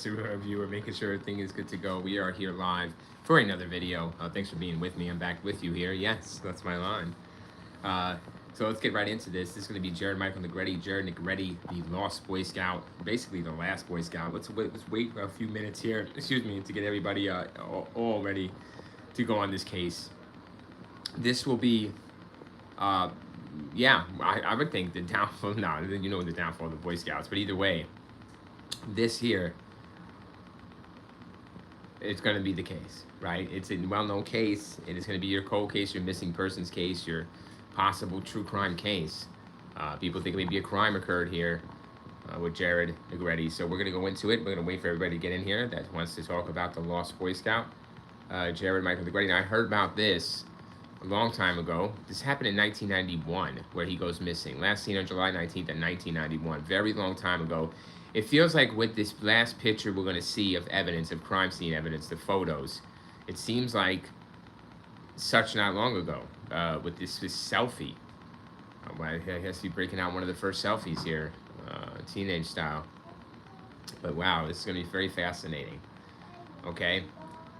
Viewer, making sure everything is good to go. We are here live for another video. Thanks for being with me. I'm back with you here. Yes, that's my line. Uh, so let's get right into this. This is going to be Jared Michael Negrete. Jared Negrete, the lost Boy Scout, basically the last Boy Scout. Let's wait for a few minutes here. Excuse me, to get everybody all ready to go on this case. This will be, yeah, I would think the downfall. No, you know the downfall of the Boy Scouts. But either way, this here, it's going to be the case, right? It's a well-known case. It is going to be your cold case, your missing persons case, your possible true crime case. People think maybe a crime occurred here with Jared Negrete. So we're going to go into it. We're going to wait for everybody to get in here that wants to talk about the lost Boy Scout, Jared Michael Negrete. Now, I heard about this a long time ago. This happened in 1991, where he goes missing. Last seen on July 19th of 1991. Very long time ago. It feels like with this last picture we're going to see of evidence, of crime scene evidence, the photos, it seems like such not long ago with this selfie. I guess he's breaking out one of the first selfies here, teenage style. But wow, this is going to be very fascinating. Okay,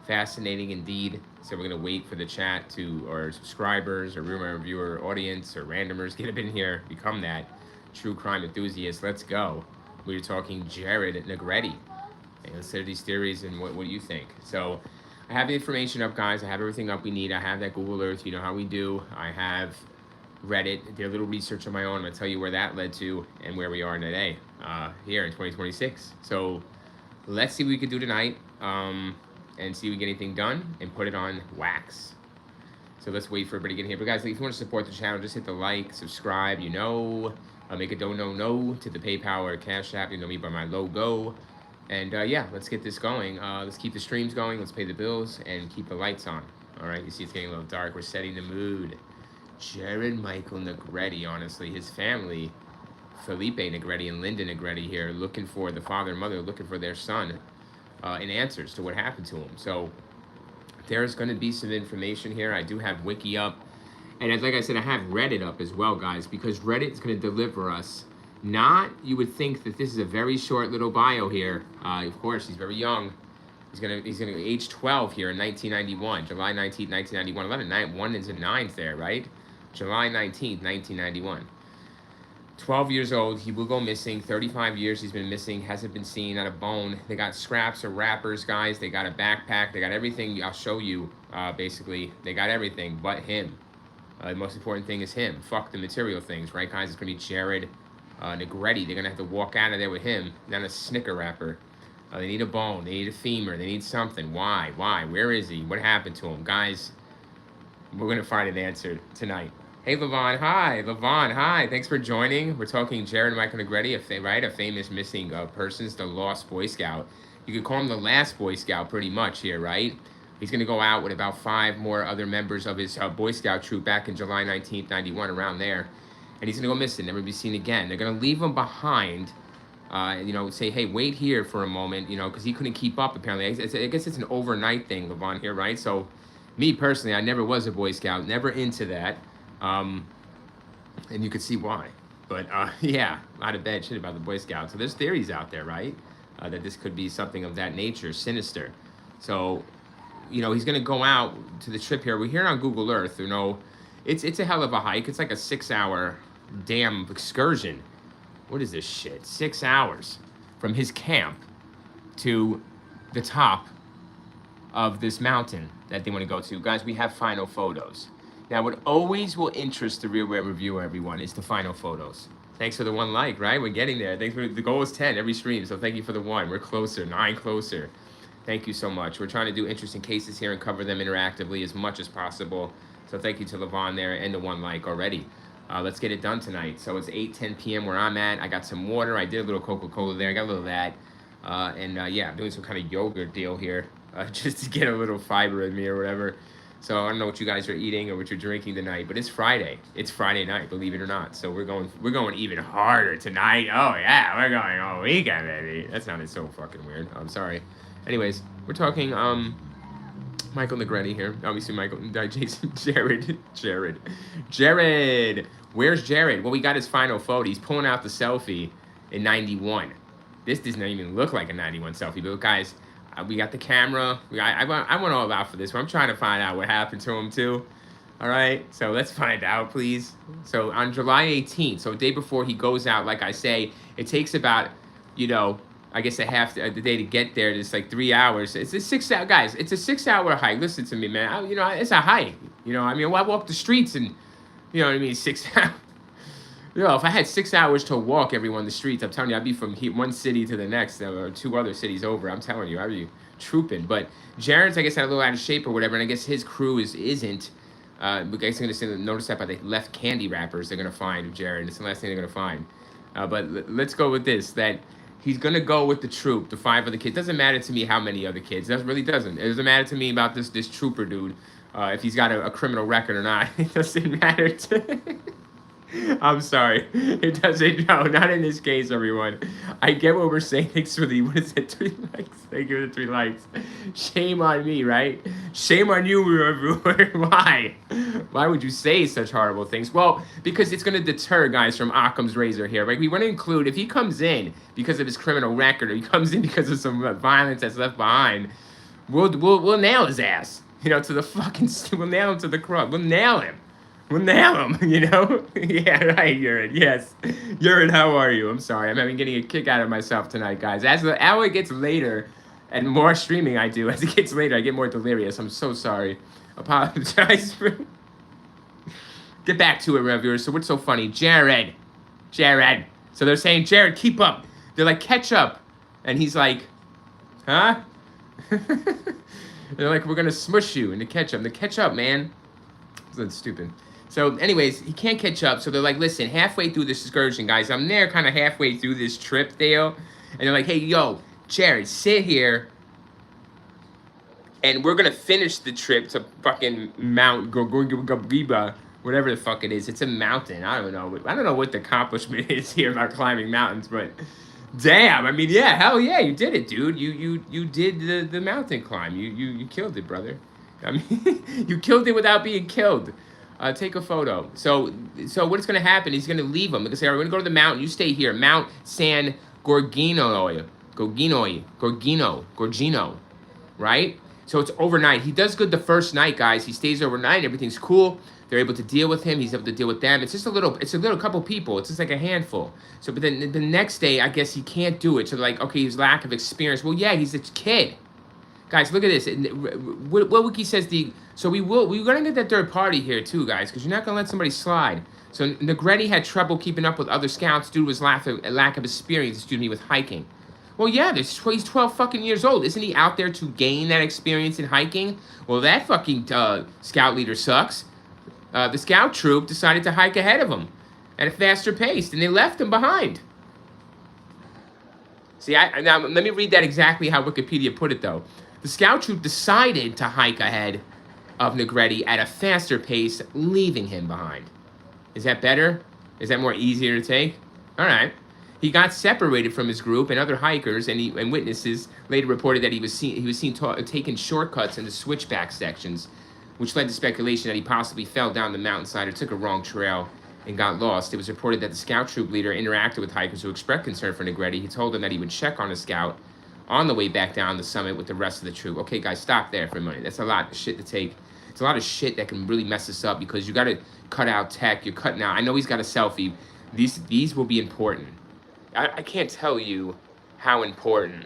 fascinating indeed. So we're going to wait for the chat to, or subscribers, or viewer audience, or randomers, get up in here, become that true crime enthusiast. Let's go. We're talking Jared Negrete. And let's hear these theories and what you think. So I have the information up, guys. I have everything up we need. I have that Google Earth. You know how we do. I have Reddit. Did a little research on my own. I'm going to tell you where that led to and where we are today here in 2026. So let's see what we can do tonight and see if we get anything done and put it on wax. So let's wait for everybody to get here. But guys, if you want to support the channel, just hit the like, subscribe, you know. Make a no to the PayPal or Cash App. You know me by my logo. And yeah, let's get this going. Let's keep the streams going. Let's pay the bills and keep the lights on. All right, you see it's getting a little dark. We're setting the mood. Jared Michael Negrete, honestly, his family, Felipe Negrete and Linda Negrete here, looking for the father and mother, looking for their son in answers to what happened to him. So there's going to be some information here. I do have Wiki up. And as like I said, I have Reddit up as well, guys, because Reddit is going to deliver us. Not, you would think that this is a very short little bio here. Of course, he's very young. He's gonna be age 12 here in 1991, July 19th, 1991. 1 is a 9th there, right? July 19th, 1991. 12 years old, he will go missing. 35 years he's been missing, hasn't been seen, not a bone. They got scraps of wrappers, guys. They got a backpack. They got everything. I'll show you, basically. They got everything but him. The most important thing is him. Fuck the material things, right, guys? It's going to be Jared Negrete. They're going to have to walk out of there with him, not a Snicker wrapper. They need a bone. They need a femur. They need something. Why? Why? Where is he? What happened to him? Guys, we're going to find an answer tonight. Hey, Levon. Hi. Levon, hi. Thanks for joining. We're talking Jared Michael Negrete, right? A famous missing persons, the lost Boy Scout. You could call him the last Boy Scout pretty much here, right? He's going to go out with about 5 more other members of his Boy Scout troop back in July 19th, 91, around there. And he's going to go missing, never be seen again. They're going to leave him behind, you know, say, hey, wait here for a moment, you know, because he couldn't keep up, apparently. I guess it's an overnight thing, Levon, here, right? So, me personally, I never was a Boy Scout, never into that. And you could see why. But, yeah, a lot of bad shit about the Boy Scouts. So there's theories out there, right? That this could be something of that nature, sinister. So, you know, he's going to go out to the trip here. We're here on Google Earth, you know. It's a hell of a hike. It's like a 6-hour damn excursion. What is this shit? 6 hours from his camp to the top of this mountain that they want to go to. Guys, we have final photos. Now, what always will interest the Real Web Reviewer, everyone, is the final photos. Thanks for the 1 like, right? We're getting there. Thanks for the goal is 10 every stream, so thank you for the 1. We're closer, 9 closer. Thank you so much. We're trying to do interesting cases here and cover them interactively as much as possible. So thank you to Levon there and the 1 like already. Let's get it done tonight. So it's 8:10 p.m. where I'm at. I got some water. I did a little Coca-Cola there. I got a little of that. Yeah, I'm doing some kind of yogurt deal here just to get a little fiber in me or whatever. So I don't know what you guys are eating or what you're drinking tonight, but it's Friday. It's Friday night, believe it or not. So we're going even harder tonight. Oh yeah, we're going all weekend, baby. That sounded so fucking weird. I'm sorry. Anyways, we're talking Michael Negrete here. Obviously, Jason, Jared. Where's Jared? Well, we got his final photo. He's pulling out the selfie in 91. This does not even look like a 91 selfie. But guys, we got the camera. I went all out for this one. I'm trying to find out what happened to him too. All right, so let's find out, please. So on July 18th, so the day before he goes out, like I say, it takes about, you know, I guess the day to get there. It's like 3 hours. It's a 6 hour, guys. It's a 6 hour hike. Listen to me, man. You know, it's a hike. You know, I mean, I walk the streets and, you know what I mean, 6 hours. You know, if I had 6 hours to walk everyone the streets, I'm telling you, I'd be from one city to the next, or 2 other cities over. I'm telling you, I'd be trooping. But Jared's, I guess, a little out of shape or whatever, and I guess his crew isn't. You guys are going to notice that by the left candy wrappers they're going to find of Jared. It's the last thing they're going to find. But let's go with this, that he's going to go with the troop, the 5 other kids. Doesn't matter to me how many other kids. That really doesn't. It doesn't matter to me about this trooper dude, if he's got a criminal record or not. It doesn't matter to I'm sorry. It doesn't. No, not in this case, everyone. I get what we're saying. Thanks for the, what is it, 3 likes? Thank you for the 3 likes. Shame on me, right? Shame on you, everyone. Why? Why would you say such horrible things? Well, because it's going to deter guys from Occam's razor here, right? We want to include, if he comes in because of his criminal record, or he comes in because of some violence that's left behind, we'll nail his ass. You know, to the fucking, we'll nail him to the cross. We'll nail him. Well, nail him, you know? Yeah, right, Urine. Yes. Urine, how are you? I'm sorry. I'm getting a kick out of myself tonight, guys. As the hour gets later, and more streaming I do, as it gets later, I get more delirious. I'm so sorry. Apologize for... Get back to it, reviewers. So what's so funny? Jared. So they're saying, Jared, keep up. They're like, catch up. And he's like, huh? They're like, we're going to smush you into ketchup. The ketchup, man. That's stupid. So anyways, he can't catch up. So they're like, listen, halfway through this excursion, guys, I'm there kind of halfway through this trip, Dale. And they're like, hey, yo, Jared, sit here. And we're going to finish the trip to fucking Mount Gogiba, whatever the fuck it is. It's a mountain. I don't know what the accomplishment is here about climbing mountains, but damn, I mean, yeah, hell yeah, you did it, dude. You did the mountain climb. You killed it, brother. I mean, you killed it without being killed. Take a photo. So what's going to happen? He's going to leave them. They're going to say, all right, we're going to go to the mountain. You stay here. Mount San Gorgino, right? So it's overnight. He does good the first night, guys. He stays overnight. Everything's cool. They're able to deal with him. He's able to deal with them. It's just a little couple people. It's just like a handful. So, but then the next day, I guess he can't do it. So they're like, okay, his lack of experience. Well, yeah, he's a kid. Guys, look at this. What Wiki says so we're gonna get that third party here too, guys, because you're not gonna let somebody slide. So Negrete had trouble keeping up with other scouts due to his lack of experience, with hiking. Well, yeah, he's 12 fucking years old. Isn't he out there to gain that experience in hiking? Well, that fucking scout leader sucks. The scout troop decided to hike ahead of him at a faster pace, and they left him behind. See, now let me read that exactly how Wikipedia put it, though. The scout troop decided to hike ahead of Negrete at a faster pace, leaving him behind. Is that better? Is that more easier to take? All right. He got separated from his group, and other hikers and witnesses later reported that he was seen taking shortcuts in the switchback sections, which led to speculation that he possibly fell down the mountainside or took a wrong trail and got lost. It was reported that the scout troop leader interacted with hikers who expressed concern for Negrete. He told them that he would check on a scout on the way back down the summit with the rest of the troop. Okay, guys, stop there for a minute. That's a lot of shit to take. It's a lot of shit that can really mess us up because you got to cut out tech. You're cutting out. I know he's got a selfie. These will be important. I can't tell you how important.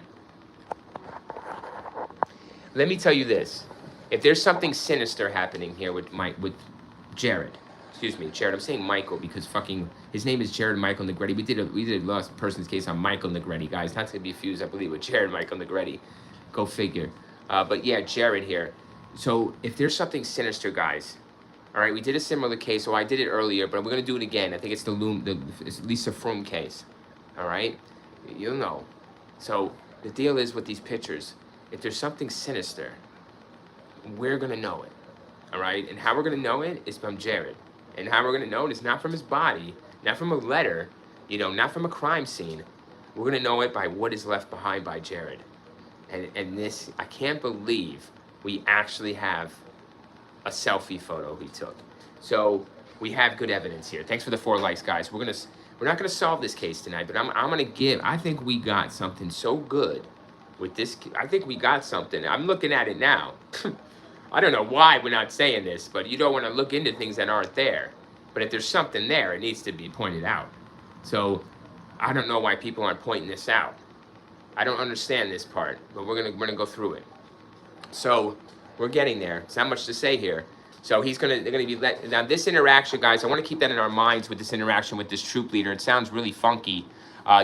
Let me tell you this. If there's something sinister happening here with Jared, excuse me, Jared. I'm saying Michael because fucking his name is Jared Michael Negrete. We did a lost person's case on Michael Negrete, guys. Not to be fused, I believe, with Jared Michael Negrete. Go figure. But yeah, Jared here. So if there's something sinister, guys. All right, we did a similar case. So I did it earlier, but we're gonna do it again. I think it's it's Lisa Froome case. All right, you'll know. So the deal is with these pictures. If there's something sinister, we're gonna know it. All right, and how we're gonna know it is from Jared. And how we're going to know it is not from his body, not from a letter, not from a crime scene. We're going to know it by what is left behind by Jared. And this, I can't believe we actually have a selfie photo he took. So we have good evidence here. Thanks for the 4 likes, guys. We're We're not going to solve this case tonight, but I'm going to give, I think we got something so good with this. I think we got something. I'm looking at it now. I don't know why we're not saying this, but you don't want to look into things that aren't there. But if there's something there, it needs to be pointed out. So I don't know why people aren't pointing this out. I don't understand this part, but we're gonna go through it. So we're getting there. It's not much to say here. So they're gonna be now this interaction, guys. I want to keep that in our minds with this interaction with this troop leader. It sounds really funky.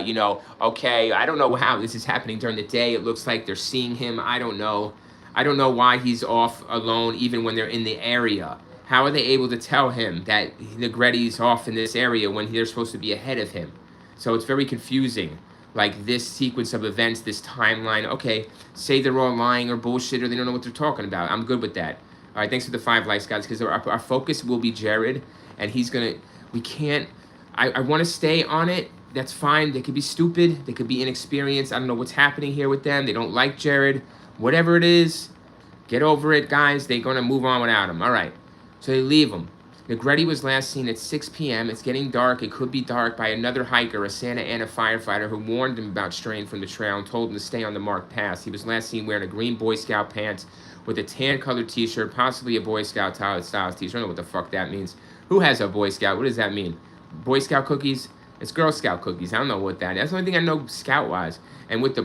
You know, okay, I don't know how this is happening during the day. It looks like they're seeing him. I don't know. I don't know why he's off alone, even when they're in the area. How are they able to tell him that Negrete's off in this area when they're supposed to be ahead of him? So it's very confusing. Like this sequence of events, this timeline. Okay, say they're all lying or bullshit or they don't know what they're talking about. I'm good with that. All right, thanks for the 5 likes, guys, because our focus will be Jared, and he's going to, we can't, I want to stay on it. That's fine. They could be stupid. They could be inexperienced. I don't know what's happening here with them. They don't like Jared. Whatever it is, get over it, guys. They're going to move on without him. All right, so they leave him. Negrete was last seen at 6 p.m. It's getting dark. It could be dark by another hiker, a Santa Ana firefighter, who warned him about straying from the trail and told him to stay on the marked path. He was last seen wearing a green Boy Scout pants with a tan-colored T-shirt, possibly a Boy Scout Styles T-shirt. I don't know what the fuck that means. Who has a Boy Scout? What does that mean? Boy Scout cookies? It's Girl Scout cookies. I don't know what that is. That's the only thing I know Scout-wise. And with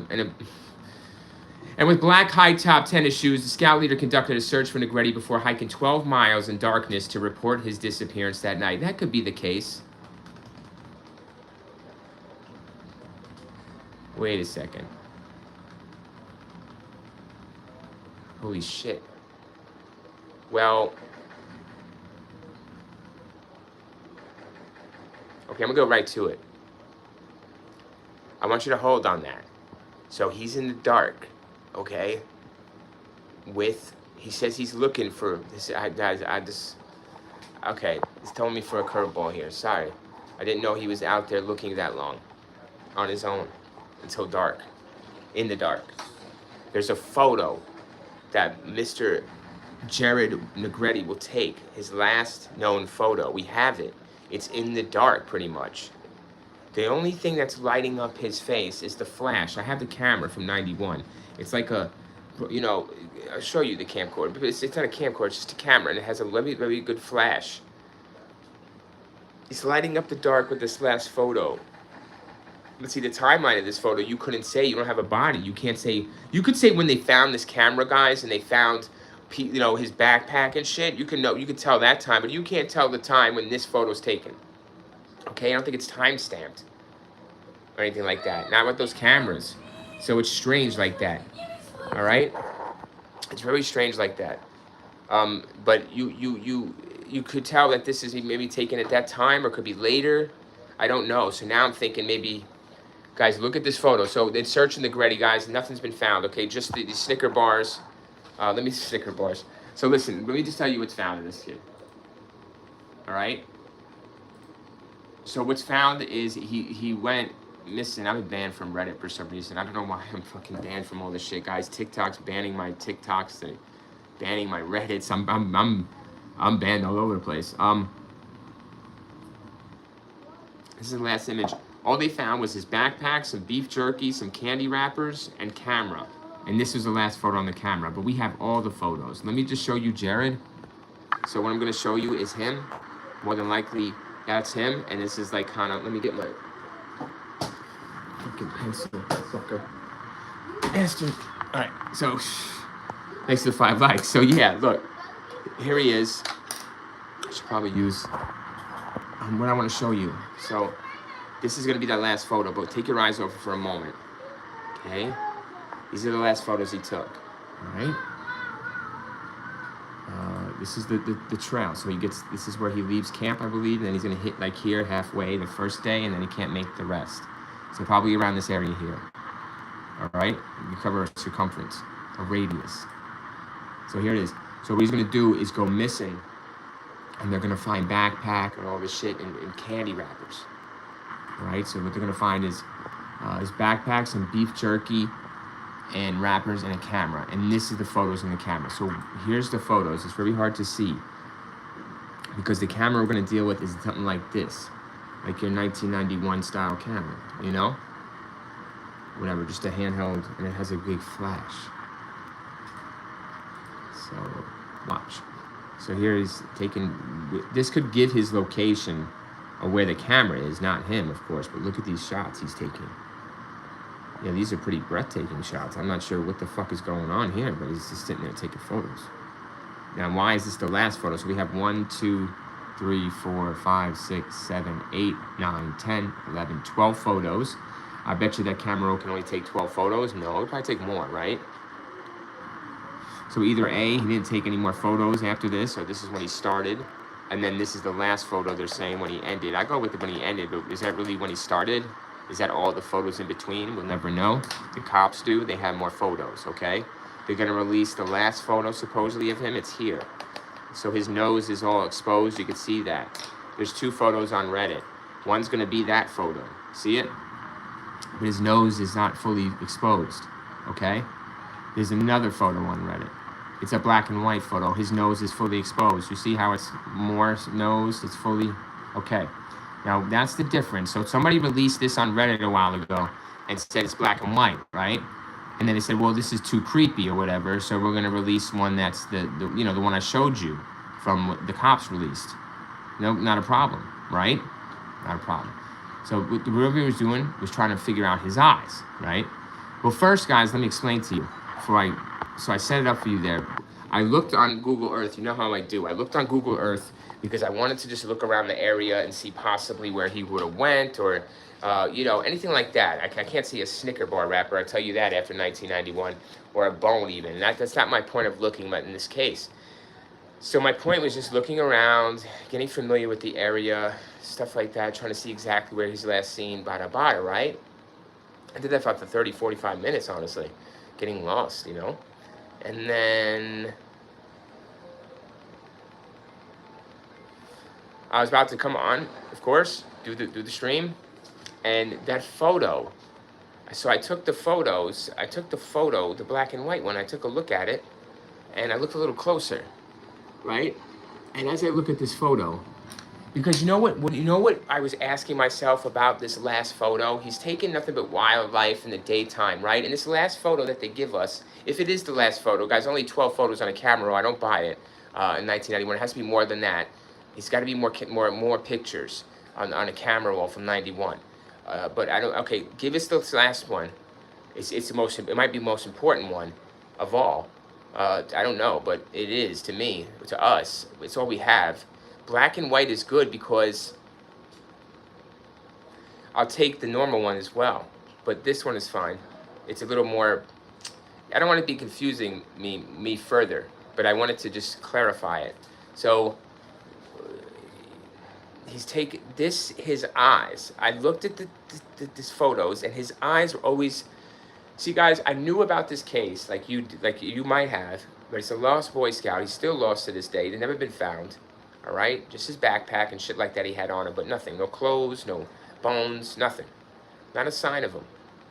black high-top tennis shoes, the scout leader conducted a search for Negrete before hiking 12 miles in darkness to report his disappearance that night. That could be the case. Wait a second. Holy shit. Well, okay, I'm gonna go right to it. I want you to hold on that. So he's in the dark, okay? He says he's looking for this. Okay, he's telling me for a curveball here. Sorry, I didn't know he was out there looking that long, on his own, until dark, in the dark. There's a photo that Mr. Jared Negrete will take, his last known photo. We have it. It's in the dark, pretty much. The only thing that's lighting up his face is the flash. I have the camera from 91. It's like a, you know, I'll show you the camcorder. But it's not a camcorder, it's just a camera, and it has a very, very good flash. It's lighting up the dark with this last photo. Let's see, the timeline of this photo, you couldn't say. You don't have a body. You can't say. You could say when they found this camera, guys, and they found, you know, his backpack and shit. You can know. You can tell that time, but you can't tell the time when this photo's taken. Okay, I don't think it's time stamped or anything like that. Not with those cameras. So it's strange like that. All right, it's very strange like that. But you could tell that this is maybe taken at that time or could be later. I don't know. So now I'm thinking maybe. Guys, look at this photo. So they're searching the Negrete, guys. Nothing's been found. Okay, just the Snicker bars. Let me see Snicker bars. So listen, let me just tell you what's found in this kid. All right. So what's found is he went missing. I'm banned from Reddit for some reason. I don't know why I'm fucking banned from all this shit, guys. TikTok's banning my TikToks, banning my Reddits. I'm banned all over the place. This is the last image. All they found was his backpack, some beef jerky, some candy wrappers, and camera. And this was the last photo on the camera, but we have all the photos. Let me just show you Jared. So what I'm gonna show you is him. More than likely, that's him. And this is like kind of, let me get my fucking pencil, fucker. Bastard. All right, so thanks to the 5 likes. So yeah, look, here he is. I should probably use what I want to show you. So this is going to be that last photo, but take your eyes off for a moment. Okay? These are the last photos he took. All right? This is the trail. So this is where he leaves camp, I believe, and then he's going to hit like here halfway the first day, and then he can't make the rest. So probably around this area here. All right? You cover a circumference, a radius. So here it is. So what he's going to do is go missing, and they're going to find backpack and all this shit and candy wrappers. Right, so what they're gonna find is his backpack, some beef jerky, and wrappers, and a camera. And this is the photos in the camera. So here's the photos. It's very hard to see because the camera we're gonna deal with is something like this. like your 1991 style camera, you know? Whatever, just a handheld, and it has a big flash. So, watch. So here he's taking, this could give his location of where the camera is, not him, of course, but look at these shots he's taking. Yeah, these are pretty breathtaking shots. I'm not sure what the fuck is going on here, but he's just sitting there taking photos. Now, why is this the last photo? So we have 1, 2, 3, 4, 5, 6, 7, 8, 9, 10, 11, 12 photos. I bet you that camera roll can only take 12 photos. No, it'll probably take more, right? So either A, he didn't take any more photos after this, or this is when he started, and then this is the last photo they're saying when he ended. I go with it when he ended, but is that really when he started? Is that all the photos in between? We'll never know. The cops do. They have more photos, okay? They're going to release the last photo, supposedly, of him. It's here. So his nose is all exposed. You can see that. There's 2 photos on Reddit. One's going to be that photo. See it? But his nose is not fully exposed, okay? There's another photo on Reddit. It's a black and white photo. His nose is fully exposed. You see how it's more nose? It's fully, okay. Now, that's the difference. So somebody released this on Reddit a while ago and said it's black and white, right? And then they said, well, this is too creepy or whatever, so we're going to release one that's the one I showed you from what the cops released. No, not a problem, right? Not a problem. So what the reviewer was doing was trying to figure out his eyes, right? Well, first, guys, let me explain to you. So I set it up for you there. I looked on Google Earth. You know how I do. I looked on Google Earth because I wanted to just look around the area and see possibly where he would have went or, anything like that. I can't see a Snicker bar wrapper. I tell you that after 1991, or a bone even. That's not my point of looking, but in this case. So my point was just looking around, getting familiar with the area, stuff like that, trying to see exactly where he's last seen, bada bada, right? I did that for up to 30, 45 minutes, honestly, getting lost, And then I was about to come on, of course, do the stream, and that photo. So I took the photos. I took the photo, the black and white one. I took a look at it, and I looked a little closer, right? And as I look at this photo, because you know what I was asking myself about this last photo? He's taking nothing but wildlife in the daytime, right? And this last photo that they give us, if it is the last photo, guys, only 12 photos on a camera roll. I don't buy it in 1991. It has to be more than that. He's got to be more pictures on a camera roll from 91. But I don't. Okay, give us this last one. It's the most. It might be the most important one of all. I don't know, but it is to me, to us. It's all we have. Black and white is good because I'll take the normal one as well, but this one is fine. It's a little more, I don't want to be confusing me further, but I wanted to just clarify it. So he's taken his eyes. I looked at these photos, and his eyes were always, see guys, I knew about this case like you might have, but it's a lost Boy Scout. He's still lost to this day. They've never been found. All right, just his backpack and shit like that he had on him, but nothing, no clothes, no bones, nothing, not a sign of him.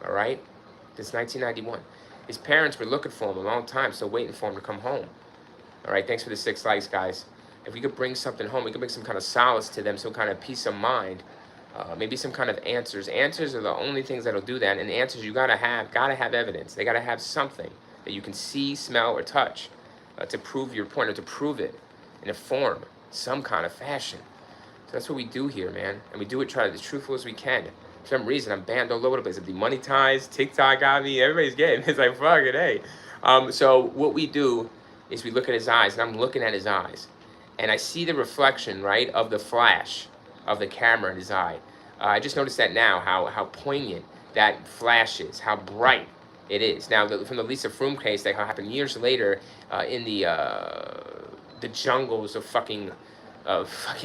All right, this 1991. His parents were looking for him a long time, still waiting for him to come home. All right, thanks for the 6 likes, guys. If we could bring something home, we could bring some kind of solace to them, some kind of peace of mind, maybe some kind of answers. Answers are the only things that'll do that, and answers you gotta have evidence. They gotta have something that you can see, smell, or touch to prove your point, or to prove it in a form, some kind of fashion. So that's what we do here, man. And we do it, try to be as truthful as we can. For some reason, I'm banned all over the place. I'm demonetized, TikTok got me, everybody's getting. It's like, fuck it, hey. So what we do is we look at his eyes, and I'm looking at his eyes. And I see the reflection, right, of the flash of the camera in his eye. I just noticed that now, how poignant that flash is, how bright it is. Now, from the Lisa Froome case that happened years later in the jungles of fucking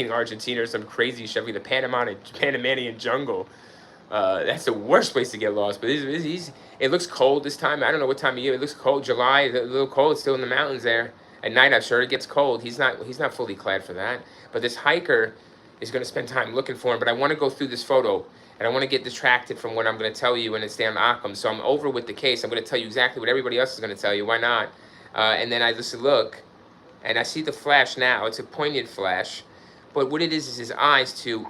Argentina or some crazy shit, like the Panamanian jungle. That's the worst place to get lost. But it looks cold this time. I don't know what time of year. It looks cold. July, a little cold. It's still in the mountains there. At night, I'm sure it gets cold. He's not fully clad for that. But this hiker is going to spend time looking for him. But I want to go through this photo, and I want to get distracted from what I'm going to tell you when it's damn Occam. So I'm over with the case. I'm going to tell you exactly what everybody else is going to tell you. Why not? And then I just look, and I see the flash now. It's a poignant flash. But what it is his eyes, too.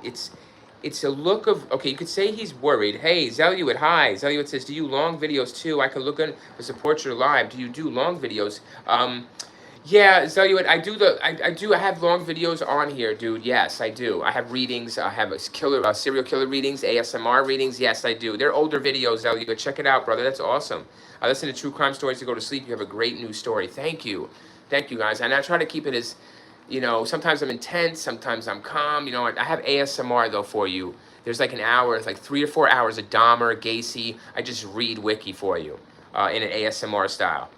it's a look of, okay, you could say he's worried. Hey, Zeluit, hi. Zeluit says, do you long videos too? I can look in to support your live. Do you do long videos? Yeah, Zeluit, I have long videos on here, dude. Yes, I do. I have readings. I have serial killer readings, ASMR readings. Yes, I do. They're older videos, Zeluit. Check it out, brother. That's awesome. I listen to true crime stories to go to sleep. You have a great news story. Thank you. Thank you, guys. And I try to keep it as, sometimes I'm intense, sometimes I'm calm. I have ASMR, though, for you. There's like an hour, it's like 3 or 4 hours of Dahmer, Gacy. I just read Wiki for you in an ASMR style.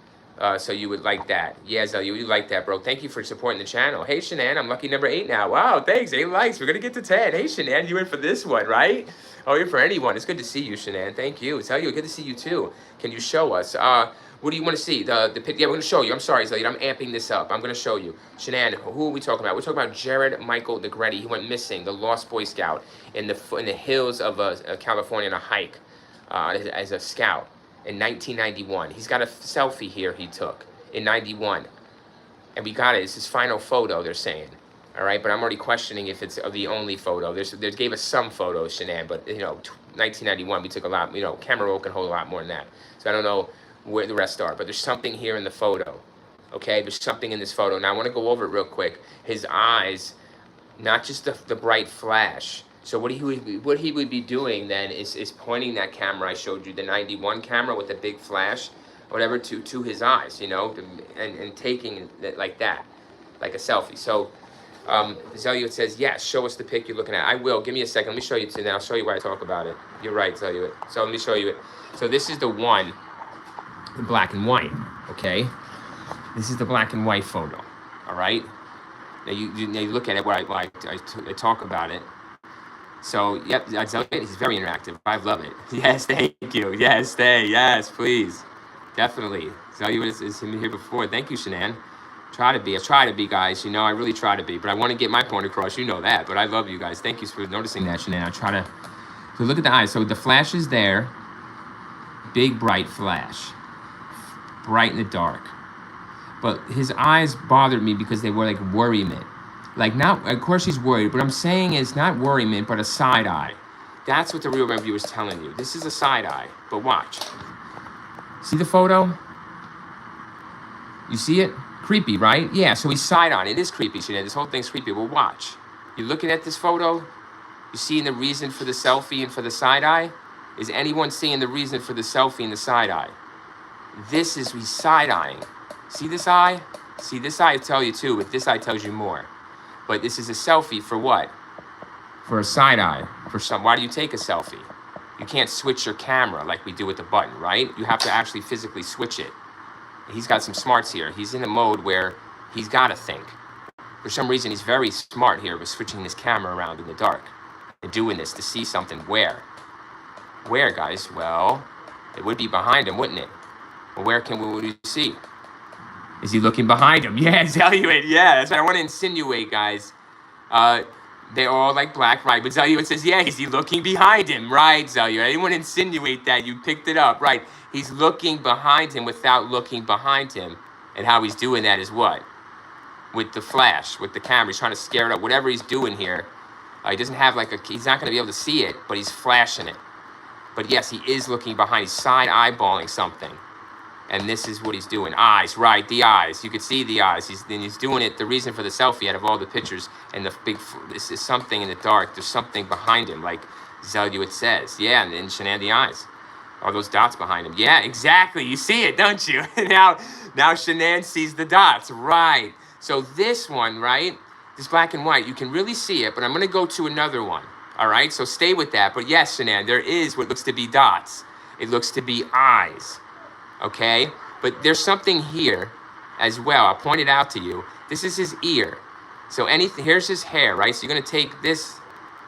So you would like that. Yeah, Zel, you would like that, bro. Thank you for supporting the channel. Hey, Shanann, I'm lucky number 8 now. Wow, thanks. 8 likes. We're going to get to 10. Hey, Shanann, you in for this one, right? Oh, you're for anyone. It's good to see you, Shanann. Thank you. Tell you, good to see you, too. Can you show us? What do you want to see? The pic? Yeah, we're going to show you. I'm sorry, Zel. I'm amping this up. I'm going to show you. Shanann, who are we talking about? We're talking about Jared Michael Negrete. He went missing, the lost Boy Scout, in the hills of California on a hike as a scout in 1991. He's got a selfie here he took in 91. And we got it. It's his final photo, they're saying. All right, but I'm already questioning if it's the only photo. They gave us some photos, Shanann, but 1991, we took a lot. Camera roll can hold a lot more than that. So I don't know where the rest are, but there's something here in the photo. Okay, there's something in this photo. Now I want to go over it real quick. His eyes, not just the bright flash. So what he would be doing then is pointing that camera I showed you, the 91 camera with the big flash, whatever, to his eyes, and taking it like that, like a selfie. So Zeluit says, yes, show us the pic you're looking at. I will. Give me a second. Let me show you today. I'll show you why I talk about it. You're right, Zeluit. So let me show you it. So this is the one in black and white, okay? This is the black and white photo, all right? Now you look at it where I talk about it. So, yep, he's very interactive. I love it. Yes, thank you. Yes, yes, please. Definitely. Zeluit is here before. Thank you, Shanann. I try to be, guys. I really try to be. But I want to get my point across. You know that. But I love you guys. Thank you for noticing that, Shanann. I try to... So look at the eyes. So the flash is there. Big, bright flash. Bright in the dark. But his eyes bothered me because they were like worriment. Like, not, of course he's worried, but I'm saying it's not worriment, but a side eye. That's what the real review is telling you. This is a side eye, but watch. See the photo? You see it? Creepy, right? Yeah, so he's side on. It is creepy, Shanann. This whole thing's creepy. Well, watch. You're looking at this photo? You seeing the reason for the selfie and for the side eye? Is anyone seeing the reason for the selfie and the side eye? This is, he's side eyeing. See this eye? See, this eye will tell you too, but this eye tells you more. But this is a selfie for what? For a side eye. Why do you take a selfie? You can't switch your camera like we do with the button, right? You have to actually physically switch it. He's got some smarts here. He's in a mode where he's got to think. For some reason, he's very smart here with switching his camera around in the dark and doing this to see something. Where? Where, guys? Well, it would be behind him, wouldn't it? Well, where would we see? Is he looking behind him? Yeah, Zeluit, yeah. That's what I want to insinuate, guys. They're all like black, right? But Zeluit says, yeah, is he looking behind him? Right, Zeluit. I didn't want to insinuate that. You picked it up, right? He's looking behind him without looking behind him. And how he's doing that is what? With the flash, with the camera. He's trying to scare it up. Whatever he's doing here, he doesn't have he's not going to be able to see it, but he's flashing it. But yes, he is looking behind. He's side eyeballing something. And this is what he's doing. Eyes, right, the eyes. You could see the eyes. He's doing it. The reason for the selfie out of all the pictures and this is something in the dark. There's something behind him, like Zeluit says. Yeah, and then Shanann, the eyes. All those dots behind him. Yeah, exactly. You see it, don't you? now Shanann sees the dots. Right. So this one, right, this black and white, you can really see it, but I'm going to go to another one. All right, so stay with that. But yes, Shanann, there is what looks to be dots. It looks to be eyes. Okay, but there's something here as well. I'll point it out to you. This is his ear. So here's his hair, right? So you're gonna take this,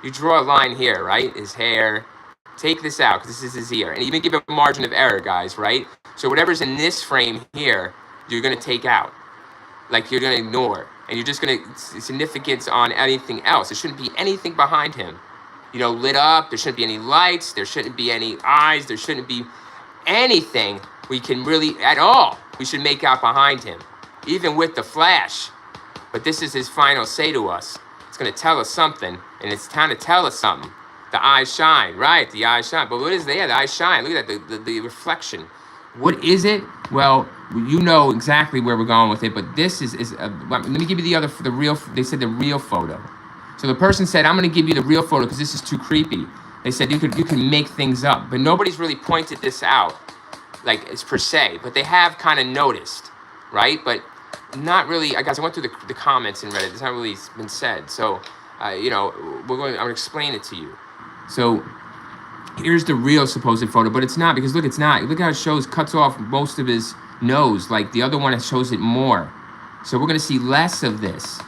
you draw a line here, right? His hair, take this out, because this is his ear. And even give it a margin of error, guys, right? So whatever's in this frame here, you're gonna take out. Like you're gonna ignore. And you're just gonna, significance on anything else. There shouldn't be anything behind him. Lit up, there shouldn't be any lights, there shouldn't be any eyes, there shouldn't be anything we can really, at all, we should make out behind him, even with the flash. But this is his final say to us. It's going to tell us something, and it's trying to tell us something. The eyes shine, right? The eyes shine. But what is that? Yeah, the eyes shine. Look at that, the reflection. What is it? Well, you know exactly where we're going with it. But this is let me give you the real. They said the real photo. So the person said, I'm going to give you the real photo because this is too creepy. They said you can make things up, but nobody's really pointed this out, like it's per se. But they have kind of noticed, right? But not really. I guess I went through the comments and read it. It's not really been said. So, you know, I'm going to explain it to you. So here's the real supposed photo, but it's not, because look, it's not. Look how it shows, cuts off most of his nose, like the other one shows it more. So we're going to see less of this.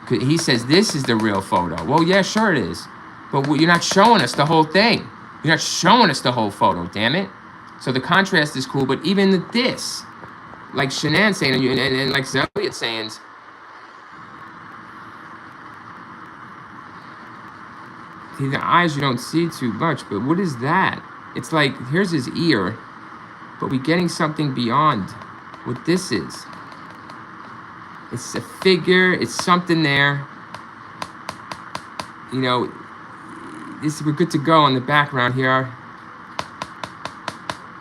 He says this is the real photo. Well, yeah, sure it is. But you're not showing us the whole thing. You're not showing us the whole photo, damn it. So the contrast is cool, but even this, like Shanann saying, and like Zelliot saying, see, the eyes you don't see too much, but what is that? It's like, here's his ear, but we're getting something beyond what this is. It's a figure, it's something there. You know, we're good to go on the background here.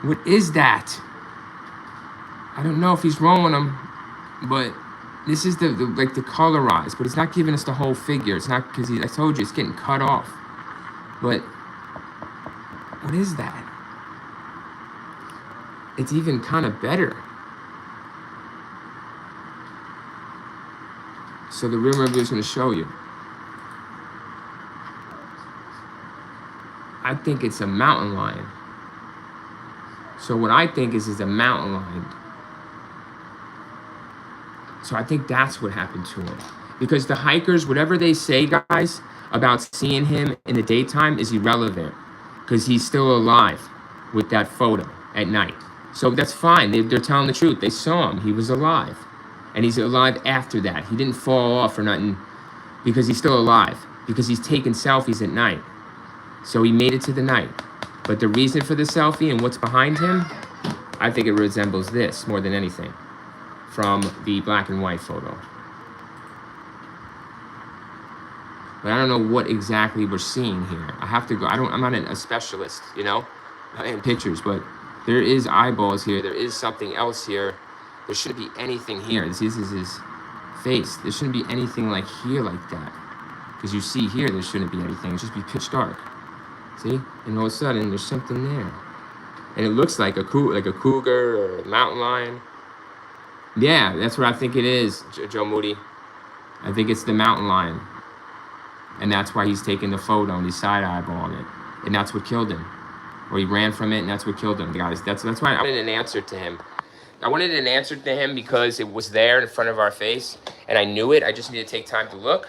What is that? I don't know if he's rolling them, but this is the like the colorized, but it's not giving us the whole figure. It's not, because I told you, it's getting cut off. But what is that? It's even kind of better. So the real review is going to show you. I think it's a mountain lion. So what I think is a mountain lion. So I think that's what happened to him. Because the hikers, whatever they say, guys, about seeing him in the daytime is irrelevant. Because he's still alive with that photo at night. So that's fine. They're telling the truth. They saw him. He was alive. And he's alive after that. He didn't fall off or nothing, because he's still alive. Because he's taking selfies at night. So he made it to the night. But the reason for the selfie and what's behind him, I think it resembles this more than anything from the black and white photo. But I don't know what exactly we're seeing here. I have to go. I'm not a specialist, you know, in pictures, but there is eyeballs here. There is something else here. There shouldn't be anything here. This is his face. There shouldn't be anything like here like that. Because you see here, there shouldn't be anything. It should just be pitch dark. See? And all of a sudden, there's something there. And it looks like a cougar or a mountain lion. Yeah, that's what I think it is, Joe Moody. I think it's the mountain lion. And that's why he's taking the photo and he's side eyeballing it. And that's what killed him. Or he ran from it and that's what killed him, guys. That's why I wanted an answer to him. I wanted an answer to him because it was there in front of our face. And I knew it. I just needed to take time to look.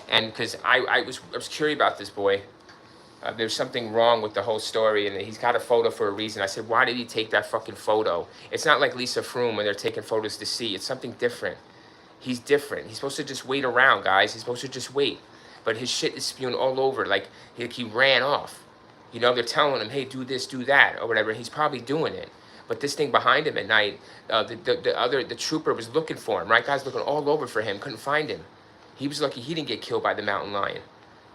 And because I was curious about this boy. There's something wrong with the whole story, and he's got a photo for a reason. I said, why did he take that fucking photo? It's not like Lisa Froome when they're taking photos to see. It's something different. He's different. He's supposed to just wait around, guys. He's supposed to just wait. But his shit is spewing all over. Like he ran off. You know, they're telling him, hey, do this, do that, or whatever. He's probably doing it. But this thing behind him at night, the trooper was looking for him, right? Guys looking all over for him, couldn't find him. He was lucky he didn't get killed by the mountain lion.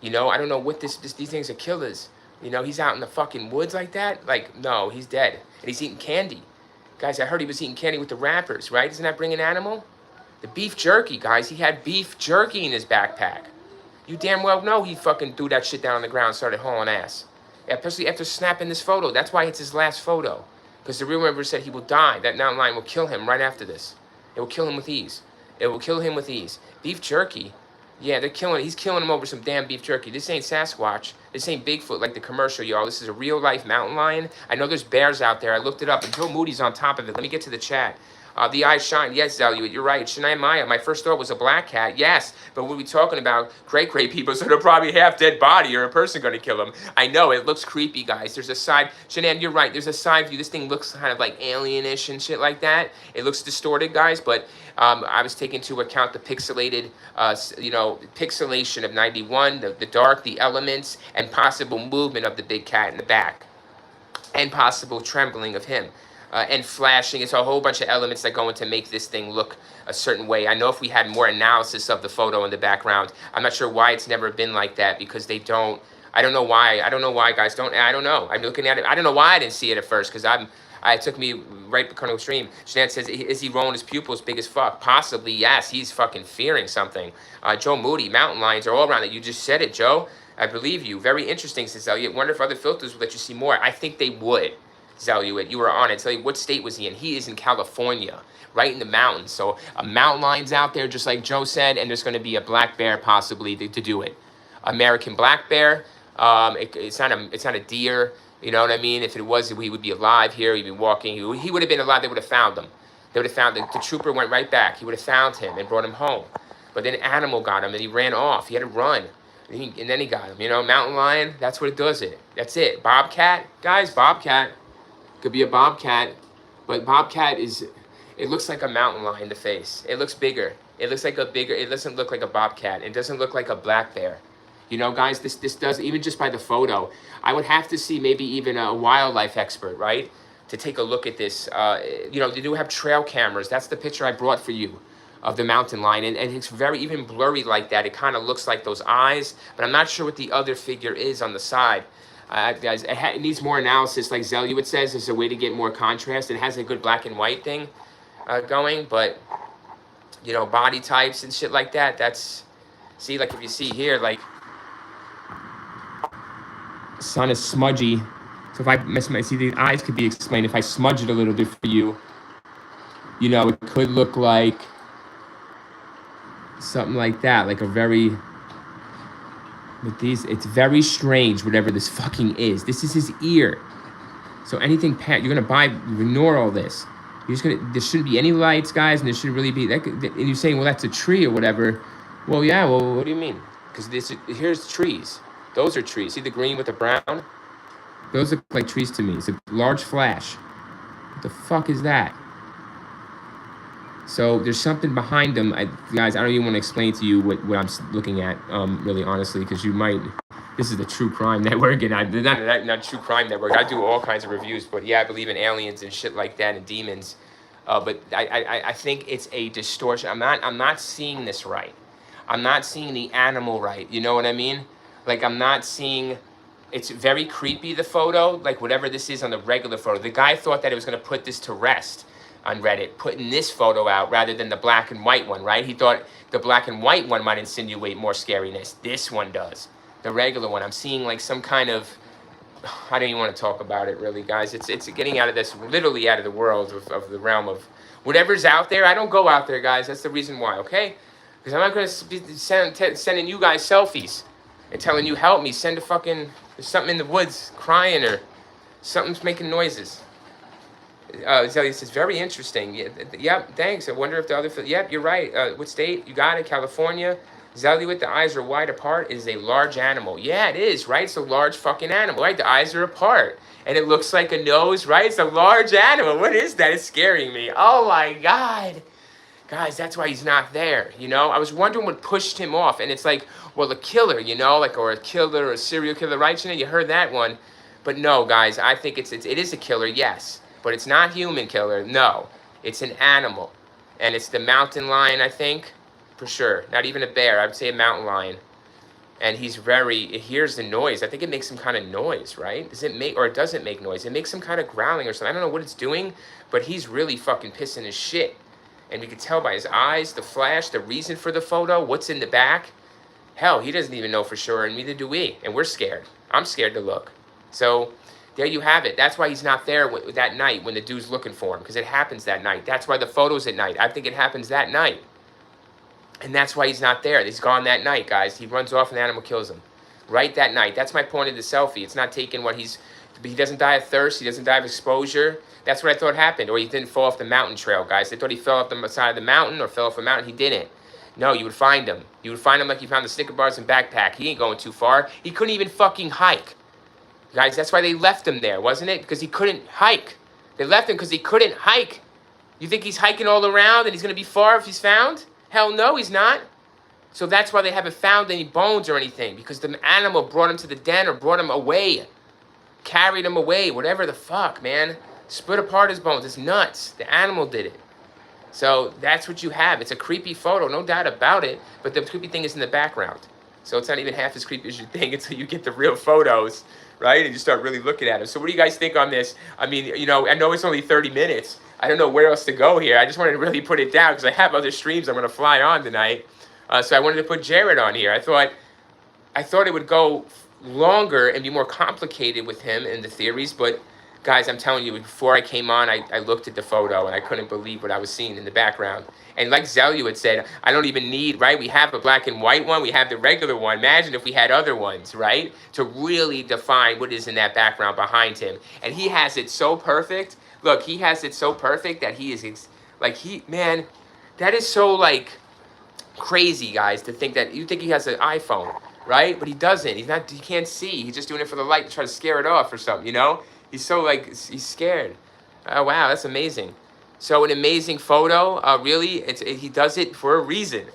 You know, I don't know what these things are killers. You know, he's out in the fucking woods like that. Like, no, he's dead. And he's eating candy. Guys, I heard he was eating candy with the rappers, right? Isn't that bringing animal? The beef jerky, guys. He had beef jerky in his backpack. You damn well know he fucking threw that shit down on the ground and started hauling ass. Especially after snapping this photo. That's why it's his last photo. Because the real member said he will die. That mountain lion will kill him right after this. It will kill him with ease. It will kill him with ease. Beef jerky. Yeah, he's killing him over some damn beef jerky. This ain't Sasquatch. This ain't Bigfoot like the commercial, y'all. This is a real life mountain lion. I know there's bears out there. I looked it up, and Joe Moody's on top of it. Let me get to the chat. The eyes shine. Yes, Zelliot, you're right. Shania Maya, my first thought was a black cat. Yes, but what are we talking about? Great people, so they're probably half dead body or a person going to kill them. I know, it looks creepy, guys. There's a side... Shanann, you're right. There's a side view. This thing looks kind of like alien-ish and shit like that. It looks distorted, guys, but I was taking into account the pixelated, pixelation of 91, the dark, the elements, and possible movement of the big cat in the back. And possible trembling of him. And flashing. It's a whole bunch of elements that go in to make this thing look a certain way. I know if we had more analysis of the photo in the background, I'm not sure why it's never been like that, because they don't, I don't know why. I don't know why guys don't. I don't know. I'm looking at it. I don't know why I didn't see it at first because it took me right kind of stream. Jeanette says, is he rolling his pupils big as fuck? Possibly, yes. He's fucking fearing something. Joe Moody, mountain lions are all around it. You just said it, Joe. I believe you. Very interesting, says Elliot. Wonder if other filters will let you see more. I think they would, Zeluit. You were on it. Tell you, what state was he in? He is in California, right in the mountains. So a mountain lion's out there, just like Joe said, and there's going to be a black bear possibly to do it. American black bear. It's not a deer. You know what I mean? If it was, he would be alive here. He'd be walking. He would have been alive. They would have found him. They would have found the trooper went right back. He would have found him and brought him home. But then an animal got him and he ran off. He had to run. And then he got him. You know, mountain lion, that's what it does it. That's it. Bobcat, guys, bobcat. Could be a bobcat. But bobcat it looks like a mountain lion in the face. It looks bigger. It looks like it doesn't look like a bobcat. It doesn't look like a black bear. You know, guys, this does, even just by the photo, I would have to see maybe even a wildlife expert, right, to take a look at this. You know, they do have trail cameras. That's the picture I brought for you of the mountain lion. And it's very even blurry like that. It kind of looks like those eyes, but I'm not sure what the other figure is on the side. Guys, it needs more analysis, like Zeluit says. There's a way to get more contrast. It has a good black and white thing going, but, you know, body types and shit like that, that's, see, like if you see here, like, sun is smudgy. So if I see the eyes could be explained. If I smudge it a little bit for you, you know, it could look like something like that, like a very, with these, it's very strange, whatever this fucking is. This is his ear. So anything, you're gonna ignore all this. You're just gonna, there shouldn't be any lights, guys, and there shouldn't really be, and you're saying, well, that's a tree or whatever. Well, yeah, well, what do you mean? Because here's trees. Those are trees. See the green with the brown? Those look like trees to me. It's a large flash. What the fuck is that? So there's something behind them. Guys, I don't even want to explain to you what I'm looking at, really honestly, because you might, this is the True Crime Network, and not True Crime Network. I do all kinds of reviews, but yeah, I believe in aliens and shit like that and demons. But I think it's a distortion. I'm not seeing this right. I'm not seeing the animal right. You know what I mean? Like, I'm not seeing, it's very creepy, the photo, like whatever this is on the regular photo. The guy thought that it was going to put this to rest on Reddit, putting this photo out rather than the black and white one, right? He thought the black and white one might insinuate more scariness. This one does. The regular one, I'm seeing like some kind of, I don't even want to talk about it really, guys. It's getting out of this, literally out of the world of the realm of whatever's out there. I don't go out there, guys. That's the reason why, okay? Because I'm not going to be sending you guys selfies and telling you, help me, send a fucking, there's something in the woods crying or something's making noises. Zelia says, very interesting. Yep, thanks. I wonder if the other, yep, you're right. What state? You got it, California. Zeluit, the eyes are wide apart, is a large animal. Yeah, it is, right? It's a large fucking animal, right? The eyes are apart. And it looks like a nose, right? It's a large animal. What is that? It's scaring me. Oh my God. Guys, that's why he's not there, you know? I was wondering what pushed him off. And it's like, well, a killer, you know? Like, or a killer or a serial killer, right? You know, you heard that one. But no, guys, I think it is a killer, yes. But it's not human killer, no. It's an animal. And it's the mountain lion, I think, for sure. Not even a bear, I would say a mountain lion. And it hears the noise. I think it makes some kind of noise, right? Does it make, or it doesn't make noise. It makes some kind of growling or something. I don't know what it's doing, but he's really fucking pissing his shit. And we could tell by his eyes, the flash, the reason for the photo, what's in the back. Hell, he doesn't even know for sure, and neither do we. And we're scared. I'm scared to look. So there you have it. That's why he's not there that night when the dude's looking for him, because it happens that night. That's why the photo's at night. I think it happens that night. And that's why he's not there. He's gone that night, guys. He runs off and the animal kills him. Right that night. That's my point of the selfie. It's not taking what he doesn't die of thirst. He doesn't die of exposure. That's what I thought happened. Or he didn't fall off the mountain trail, guys. They thought he fell off the side of the mountain or fell off a mountain. He didn't. No, you would find him. You would find him like you found the Snicker bars and backpack. He ain't going too far. He couldn't even fucking hike. Guys, that's why they left him there, wasn't it? Because he couldn't hike. They left him because he couldn't hike. You think he's hiking all around and he's going to be far if he's found? Hell no, he's not. So that's why they haven't found any bones or anything. Because the animal brought him to the den or brought him away. Carried him away. Whatever the fuck, man. Split apart his bones. It's nuts. The animal did it. So that's what you have. It's a creepy photo, no doubt about it. But the creepy thing is in the background. So it's not even half as creepy as you think until you get the real photos, right? And you start really looking at them. So what do you guys think on this? I mean, you know, I know it's only 30 minutes. I don't know where else to go here. I just wanted to really put it down because I have other streams I'm going to fly on tonight. So I wanted to put Jared on here. I thought it would go longer and be more complicated with him and the theories, but guys, I'm telling you, before I came on, I looked at the photo and I couldn't believe what I was seeing in the background. And like Zelyu had said, I don't even need, right? We have a black and white one. We have the regular one. Imagine if we had other ones, right? To really define what is in that background behind him. And he has it so perfect. Look, he has it so perfect that he is, man, that is so, like, crazy, guys, to think that you think he has an iPhone, right? But he doesn't. He can't see. He's just doing it for the light to try to scare it off or something, you know? He's so, like, he's scared. Oh, wow, that's amazing. So an amazing photo. Really, he does it for a reason.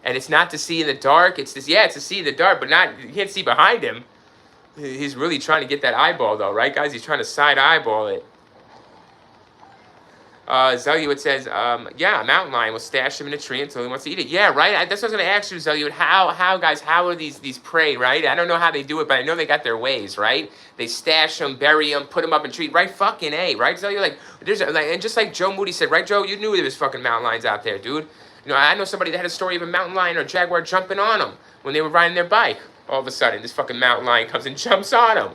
And it's not to see in the dark. It's to see in the dark, but you can't see behind him. He's really trying to get that eyeball, though, right, guys? He's trying to side eyeball it. Zelyu, it says, yeah, mountain lion will stash him in a tree until he wants to eat it. Yeah, right? That's what I was going to ask you, Zelyu. How, guys, how are these prey, right? I don't know how they do it, but I know they got their ways, right? They stash them, bury them, put them up in trees, right? Fucking A, right, Zelyu? Like, and just like Joe Moody said, right, Joe? You knew there was fucking mountain lions out there, dude. You know, I know somebody that had a story of a mountain lion or jaguar jumping on them when they were riding their bike. All of a sudden, this fucking mountain lion comes and jumps on them,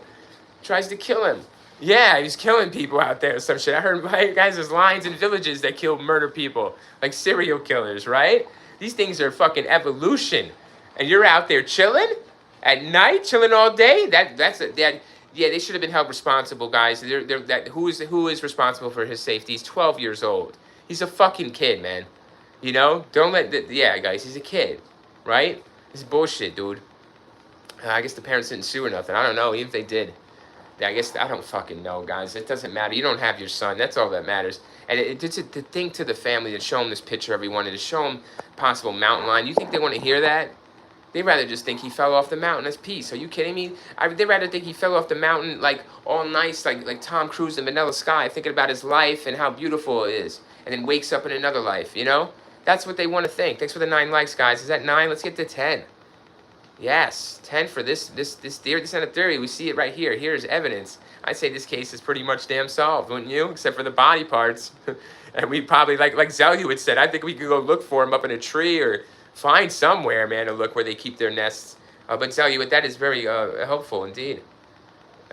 tries to kill him. Yeah, he's killing people out there or some shit. I heard, guys, there's lions in villages that murder people, like serial killers, right? These things are fucking evolution. And you're out there chilling at night, chilling all day? Yeah, they should have been held responsible, guys. Who is responsible for his safety? He's 12 years old. He's a fucking kid, man. You know? Yeah, guys, he's a kid, right? This is bullshit, dude. I guess the parents didn't sue or nothing. I don't know, even if they did. I guess I don't fucking know, guys. It doesn't matter. You don't have your son. That's all that matters. And to think to the family, to show them this picture, everyone, and to show them possible mountain lion. You think they want to hear that? They'd rather just think he fell off the mountain as peace. Are you kidding me? They'd rather think he fell off the mountain like all nice, like Tom Cruise in Vanilla Sky, thinking about his life and how beautiful it is, and then wakes up in another life. You know? That's what they want to think. Thanks for the 9 likes, guys. Is that 9? Let's get to 10. Yes, 10 for this theory. This is not a theory. We see it right here. Here's evidence. I'd say this case is pretty much damn solved, wouldn't you? Except for the body parts. And we probably, like Zelyu had said, I think we could go look for him up in a tree or find somewhere, man, to look where they keep their nests. But Zelyu, that is very helpful indeed.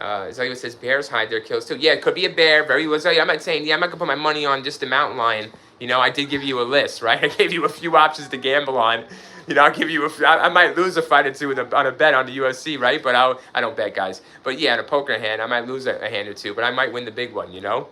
Zelyu says bears hide their kills too. Yeah, it could be a bear. Very well, Zelyu. I'm not saying, I'm not going to put my money on just a mountain lion. You know, I did give you a list, right? I gave you a few options to gamble on. You know, I'll give you I might lose a fight or two on a bet on the UFC, right? But I don't bet, guys. But yeah, in a poker hand, I might lose a hand or two, but I might win the big one, you know?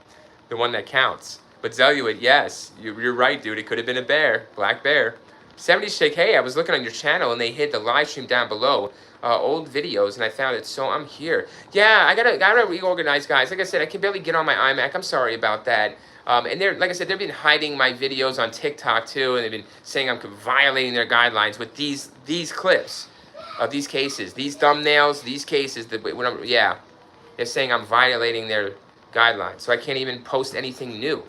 The one that counts. But Zelyu, yes, you're right, dude. It could have been a bear, black bear. 70 Shake, hey, I was looking on your channel and they hit the live stream down below. Old videos, and I found it, so I'm here. Yeah, I gotta reorganize, guys. Like I said, I can barely get on my iMac. I'm sorry about that. And like I said, they've been hiding my videos on TikTok too, and they've been saying I'm violating their guidelines with these clips of these cases, these thumbnails, these cases. Yeah, they're saying I'm violating their guidelines, so I can't even post anything new.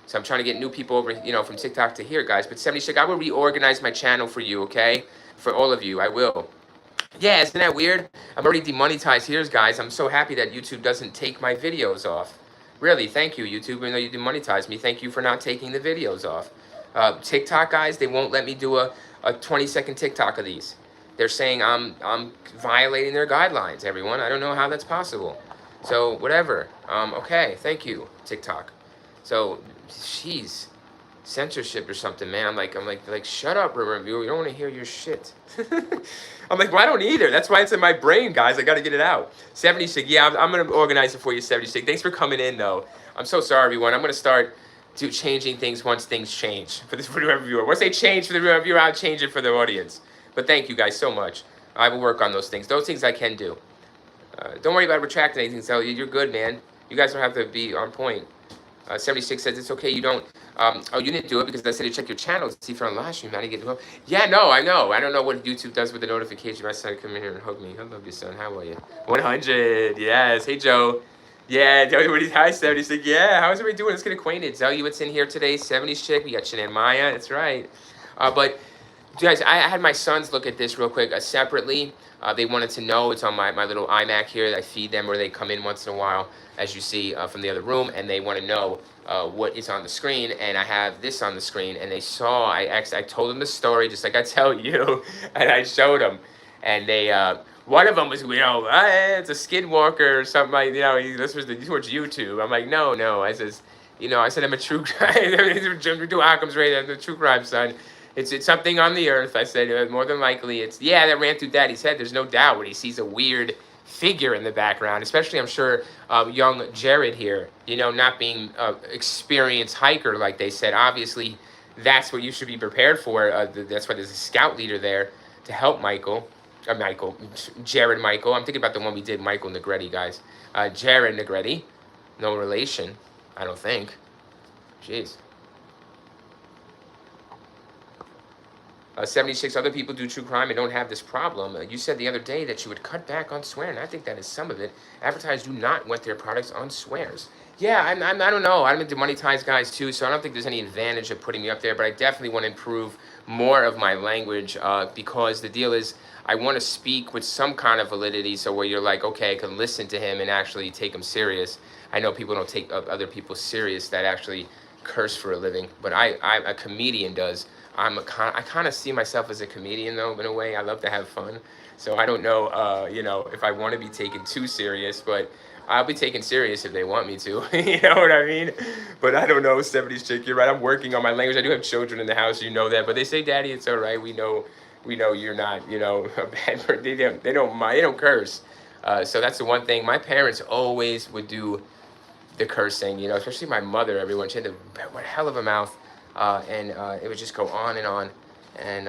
So I'm trying to get new people over, you know, from TikTok to here, guys. But 70 Shake, I will reorganize my channel for you, okay? For all of you, I will. Yeah, isn't that weird? I'm already demonetized here, guys. I'm so happy that YouTube doesn't take my videos off. Really, thank you, YouTube. Even though you demonetized me, thank you for not taking the videos off. TikTok, guys, they won't let me do a 20-second TikTok of these. They're saying I'm violating their guidelines, everyone. I don't know how that's possible. So, whatever. Okay, thank you, TikTok. So, jeez. Censorship or something, man. I'm like, shut up, reviewer. We don't want to hear your shit. I'm like, well, I don't either. That's why it's in my brain, guys. I got to get it out. 76. Yeah, I'm going to organize it for you, 76. Thanks for coming in, though. I'm so sorry, everyone. I'm going to start changing things once things change for the reviewer. Once they change for the reviewer, I'll change it for the audience. But thank you, guys, so much. I will work on those things. Those things I can do. Don't worry about retracting anything, so you're good, man. You guys don't have to be on point. 76 says it's okay. You don't. Oh, you didn't do it because I said to check your channel to see if you're on live stream. How do you get it? Yeah, no, I know. I don't know what YouTube does with the notification. My son, come in here and hug me. I love you, son. How are you? 100. Yes. Hey, Joe. Yeah. Hi, 76. Yeah. How's everybody doing? Let's get acquainted. Zelyu, what's in here today? 70s chick. We got Shanann Maya. That's right. But Guys, I had my sons look at this real quick separately. They wanted to know. It's on my little iMac here. I feed them, or they come in once in a while, as you see from the other room, and they want to know what is on the screen. And I have this on the screen, and they saw. I told them the story, just like I tell you, and I showed them, and they. One of them was, it's a skinwalker or something like, this was towards YouTube. I'm like, no, no. I says, I said I'm a true crime. Do Occam's right. I'm a true crime son. It's something on the earth. I said more than likely that ran through Daddy's head. There's no doubt when he sees a weird figure in the background, especially I'm sure young Jared here, not being experienced hiker like they said. Obviously, that's what you should be prepared for. That's why there's a scout leader there to help Jared Michael. I'm thinking about the one we did, Michael Negrete, guys. Jared Negrete, no relation, I don't think. Jeez. 76 other people do true crime and don't have this problem. You said the other day that you would cut back on swearing. I think that is some of it. Advertisers do not want their products on swears. Yeah, I don't know. I'm into money ties guys too, so I don't think there's any advantage of putting me up there, but I definitely want to improve more of my language because the deal is I want to speak with some kind of validity, so where you're like, okay, I can listen to him and actually take him serious. I know people don't take other people serious that actually curse for a living, but a comedian does. I kind of see myself as a comedian though, in a way. I love to have fun, so I don't know, if I want to be taken too serious, but I'll be taken serious if they want me to. You know what I mean? But I don't know, 70s chick. You're right. I'm working on my language. I do have children in the house, that. But they say, Daddy, it's all right. We know you're not, a bad person. They don't mind. They don't curse. So that's the one thing. My parents always would do the cursing, especially my mother. Everyone, she had a hell of a mouth. And it would just go on and on, and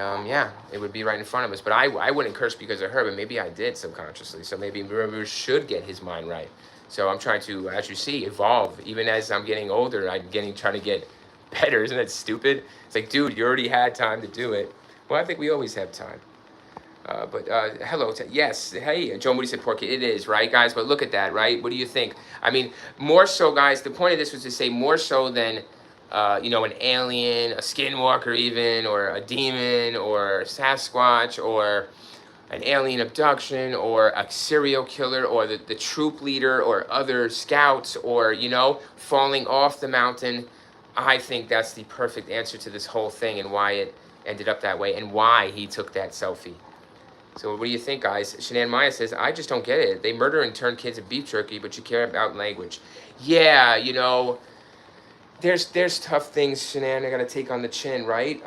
it would be right in front of us. But I wouldn't curse because of her, but maybe I did subconsciously. So maybe River should get his mind right. So I'm trying to, as you see, evolve. Even as I'm getting older, trying to get better. Isn't that stupid? It's like, dude, you already had time to do it. Well, I think we always have time. But hello, yes, hey, Joe Moody said porky. It is, right, guys? But look at that, right? What do you think? I mean, more so, guys, the point of this was to say more so than an alien, a skinwalker even, or a demon, or Sasquatch, or an alien abduction, or a serial killer, or the troop leader, or other scouts, or, falling off the mountain. I think that's the perfect answer to this whole thing and why it ended up that way and why he took that selfie. So what do you think, guys? Shanann Maya says, I just don't get it. They murder and turn kids into beef jerky, but you care about language. Yeah, there's tough things, Shanann, I gotta take on the chin, right?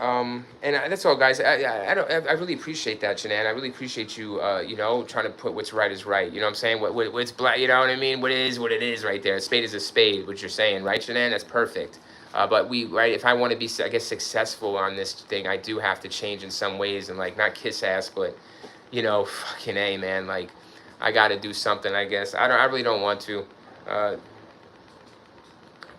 That's all, guys. I really appreciate that, Shanann. I really appreciate you, trying to put what's right is right. You know what I'm saying? What's black, you know what I mean? What it is right there. A spade is a spade, what you're saying, right, Shanann? That's perfect. But if I want to be, I guess, successful on this thing, I do have to change in some ways and, not kiss ass, but, fucking A, man. I gotta do something, I guess. I really don't want to.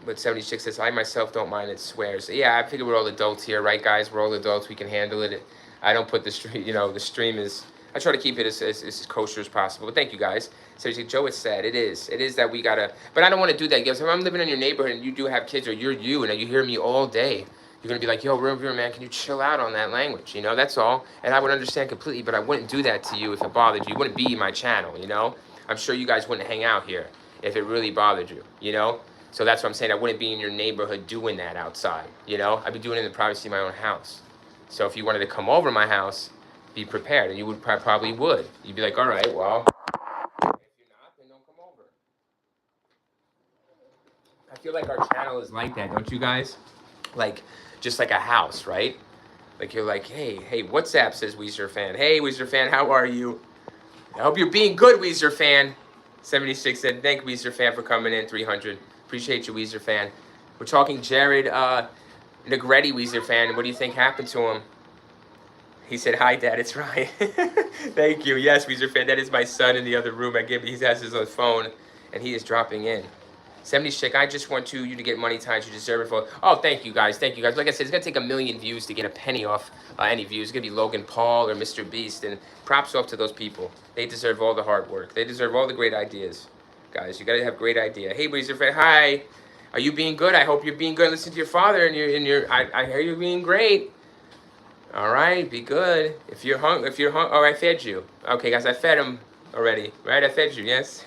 But 76 says, I myself don't mind it swears. Yeah, I figure we're all adults here, right, guys? We're all adults. We can handle it. I don't put the stream, the stream is, I try to keep it as kosher as possible. But thank you, guys. So Joe, it's sad. It is that we gotta, but I don't want to do that. If I'm living in your neighborhood and you do have kids, or you're you, and you hear me all day, you're gonna be like, yo, River, man, can you chill out on that language? That's all. And I would understand completely, but I wouldn't do that to you if it bothered you. It wouldn't be my channel, I'm sure you guys wouldn't hang out here if it really bothered you, So that's what I'm saying. I wouldn't be in your neighborhood doing that outside, I'd be doing it in the privacy of my own house. So if you wanted to come over my house, be prepared, and you would probably would. You'd be like, all right, well, if you're not, then don't come over. I feel like our channel is like that, don't you guys? Just like a house, right? You're like, hey, WhatsApp, says Weezer fan. Hey, Weezer fan, how are you? I hope you're being good, Weezer fan. 76 said, thank Weezer fan for coming in. 300. Appreciate you, Weezer fan. We're talking Jared Negrete, Weezer fan. What do you think happened to him? He said, hi, Dad, it's Ryan. Thank you. Yes, Weezer fan, that is my son in the other room. He has his own phone, and he is dropping in. 70s chick, I just want you to get money ties. You deserve it for. Oh, thank you, guys. Thank you, guys. Like I said, it's going to take 1 million views to get a penny off any views. It's going to be Logan Paul or Mr. Beast, and props off to those people. They deserve all the hard work. They deserve all the great ideas. Guys, you got to have great idea. Hey, Weezer fan, hi. Are you being good? I hope you're being good. Listen to your father, and I hear you're being great. All right, be good. If you're hung, oh, I fed you. Okay, guys, I fed him already, right? I fed you, yes.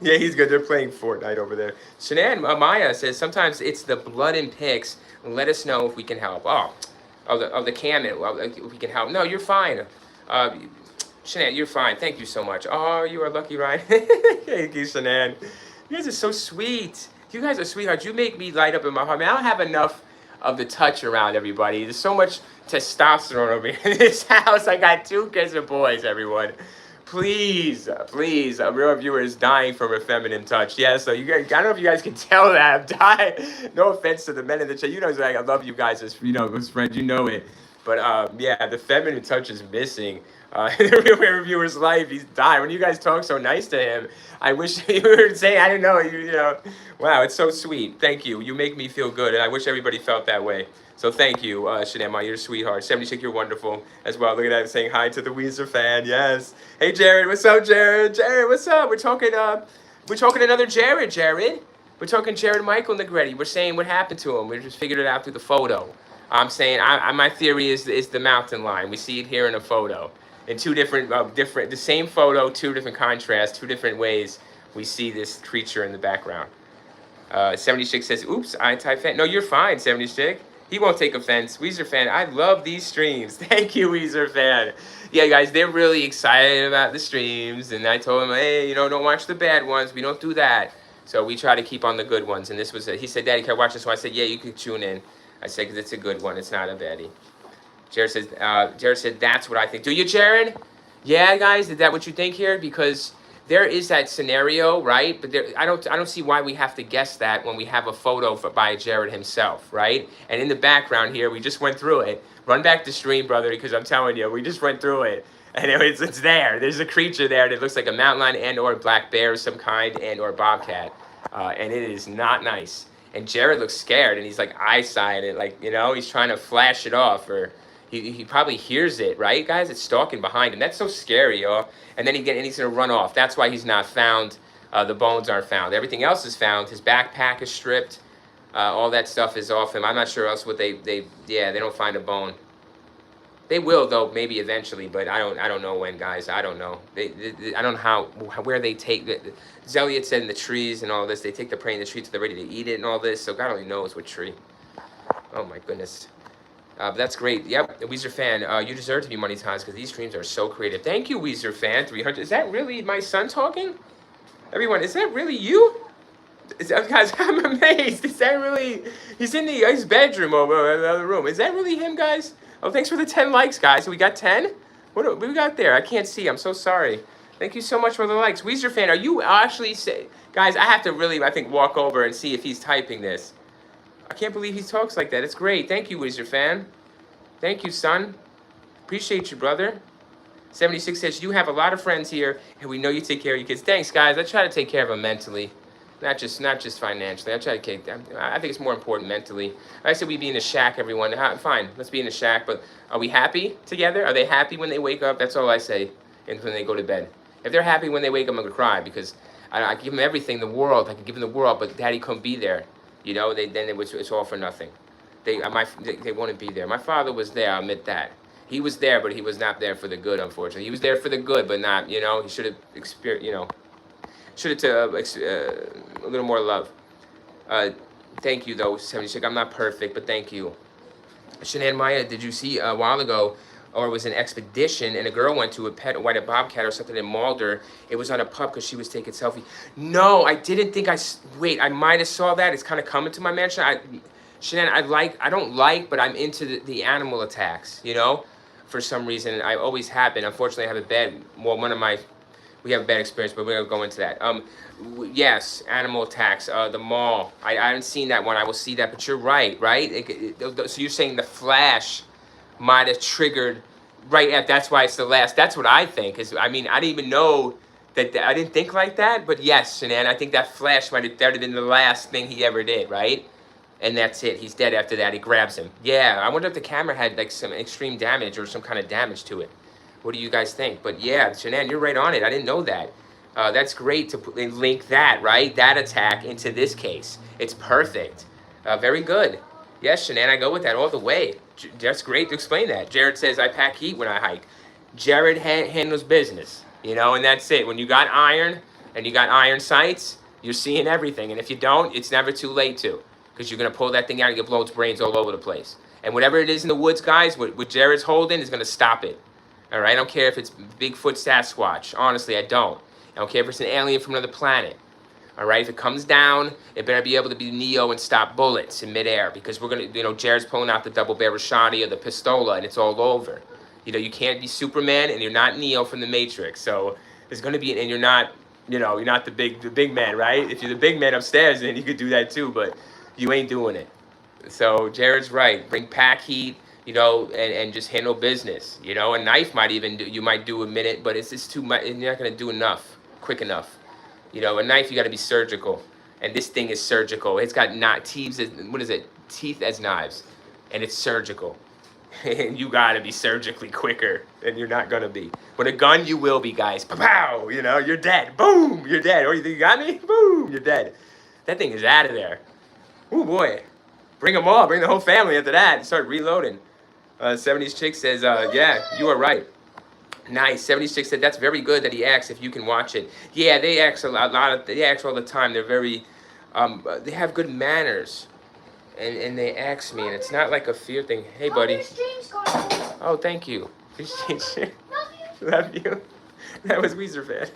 Yeah, he's good. They're playing Fortnite over there. Shanann Maya says sometimes it's the blood and pics. Let us know if we can help. Oh, the cam. Well, if we can help. No, you're fine. Uh, Shanann, you're fine. Thank you so much. Oh, you are lucky, right? Thank you, Shanann. You guys are so sweet. You guys are sweethearts. You make me light up in my heart. Man, I don't have enough of the touch around everybody. There's so much testosterone over here in this house. I got 2 kids and boys, everyone. Please, please, a real viewer is dying from a feminine touch. Yeah, so you guys, I don't know if you guys can tell that I'm dying. No offense to the men in the chat. You know, like, I love you guys as, as friends. You know it. But yeah, the feminine touch is missing. In the real reviewer's life, he's dying. When you guys talk so nice to him, I wish you were saying, I don't know, you know. Wow, it's so sweet. Thank you. You make me feel good, and I wish everybody felt that way. So thank you, Shanema, you're a sweetheart. 76, you're wonderful as well. Look at that, saying hi to the Weezer fan. Yes. Hey, Jared, what's up, Jared? Jared, what's up? We're talking another Jared, Jared. We're talking Jared Michael Negrete. We're saying what happened to him. We just figured it out through the photo. I'm saying, my theory is the mountain line. We see it here in a photo. In 2 different, the same photo, 2 different contrasts, 2 different ways we see this creature in the background. 76 says, oops, I type fan. No, you're fine, 76. He won't take offense. Weezer fan, I love these streams. Thank you, Weezer fan. Yeah, guys, they're really excited about the streams. And I told him, hey, don't watch the bad ones. We don't do that. So we try to keep on the good ones. And this was he said, Daddy, can I watch this one? I said, yeah, you can tune in. I said, because it's a good one. It's not a baddie. Jared said, that's what I think. Do you, Jared? Yeah, guys, is that what you think here? Because there is that scenario, right? But I don't see why we have to guess that when we have a photo by Jared himself, right? And in the background here, we just went through it. Run back the stream, brother, because I'm telling you, we just went through it. And it's there. There's a creature there that looks like a mountain lion and or black bear of some kind and or bobcat. And it is not nice. And Jared looks scared, and he's like eye-eyeing it, like, he's trying to flash it off, or he probably hears it, right, guys? It's stalking behind him. That's so scary, y'all. And then he's gonna run off. That's why he's not found. The bones aren't found. Everything else is found. His backpack is stripped. All that stuff is off him. I'm not sure else what they don't find a bone. They will, though, maybe eventually, but I don't know when, guys. I don't know. I don't know where they take it. Zelliot said in the trees and all this. They take the prey in the tree till they're ready to eat it and all this. So God only knows what tree. Oh my goodness. But that's great. Yep, Weezer fan, you deserve to be monetized because these streams are so creative. Thank you, Weezer fan. 300. Is that really my son talking? Everyone, is that really you? Guys, I'm amazed. Is that really? He's in his bedroom over in the other room. Is that really him, guys? Oh, thanks for the 10 likes, guys. We got 10? What we got there? I can't see. I'm so sorry. Thank you so much for the likes. Weezer fan, are you actually guys, I have to really, I think, walk over and see if he's typing this. I can't believe he talks like that. It's great. Thank you, Weezer fan. Thank you, son. Appreciate you, brother. 76 says, you have a lot of friends here, and we know you take care of your kids. Thanks, guys. I try to take care of them mentally. Not just financially. I try to take them. I think it's more important mentally. I said we'd be in the shack, everyone. Fine, let's be in the shack. But are we happy together? Are they happy when they wake up? That's all I say. And when they go to bed. If they're happy when they wake up, I'm gonna cry because I give them everything, the world. I can give them the world, but Daddy couldn't be there. It's all for nothing. They wouldn't be there. My father was there. I'll admit that. He was there, but he was not there for the good. Unfortunately, he was there for the good, but not. He should have experienced. Should have a little more love. Thank you, though, 76. I'm not perfect, but thank you. Shanann Maya, did you see a while ago, or it was an expedition, and a girl went to a white bobcat or something and mauled her. It was on a pup because she was taking selfie. No, I didn't think wait, I might have saw that. It's kind of coming to my mansion. Shanann, I don't like, but I'm into the animal attacks, for some reason. I always have been. Unfortunately, I have we have a bad experience, but we're going to go into that. Yes, animal attacks, the mall. I haven't seen that one. I will see that, but you're right? So you're saying the flash might have triggered, that's why it's the last. That's what I think. I didn't even know that, I didn't think like that, but yes, Shanann, I think that flash might have been the last thing he ever did, right? And that's it. He's dead after that. He grabs him. Yeah, I wonder if the camera had like some extreme damage or some kind of damage to it. What do you guys think? But yeah, Shanann, you're right on it. I didn't know that. That's great to link that, right? That attack into this case. It's perfect. Very good. Yes, Shanann, I go with that all the way. That's great to explain that. Jared says, I pack heat when I hike. Jared handles business, you know, and that's it. When you got iron and you got iron sights, you're seeing everything. And if you don't, it's never too late to, because you're going to pull that thing out and get blown its brains all over the place. And whatever it is in the woods, guys, what Jared's holding is going to stop it. All right? I don't care if it's Bigfoot, Sasquatch. Honestly, I don't. I don't care if it's an alien from another planet. All right, if it comes down, it better be able to be Neo and stop bullets in midair, because we're gonna, you know, Jared's pulling out the double barrel shotty or the pistola, and it's all over. You know, you can't be Superman, and you're not Neo from the Matrix. So there's gonna be, and you're not, you know, you're not the big man, right? If you're the big man upstairs, then you could do that too, but you ain't doing it. So Jared's right. Bring pack heat, you know, and just handle business. You know, a knife might even do, you might do a minute, but it's just too much. You're not gonna do enough, quick enough. You know, a knife, you got to be surgical. And this thing is surgical. It's got not teeth, what is it? Teeth as knives. And it's surgical. And you got to be surgically quicker. And you're not going to be. With a gun, you will be, guys. Pow! You know, you're dead. Boom! You're dead. Oh, you think you got me? Boom! You're dead. That thing is out of there. Oh, boy. Bring them all. Bring the whole family after that. Start reloading. 70s chick says, yeah, you are right. Nice. 76 said that's very good that he asks if you can watch it. Yeah, they ask a lot. They ask all the time. They're very, they have good manners, and they ask me, and it's not like a fear thing. Hey, buddy. Oh, thank you. Appreciate you. Love you. That was Weezer Fan.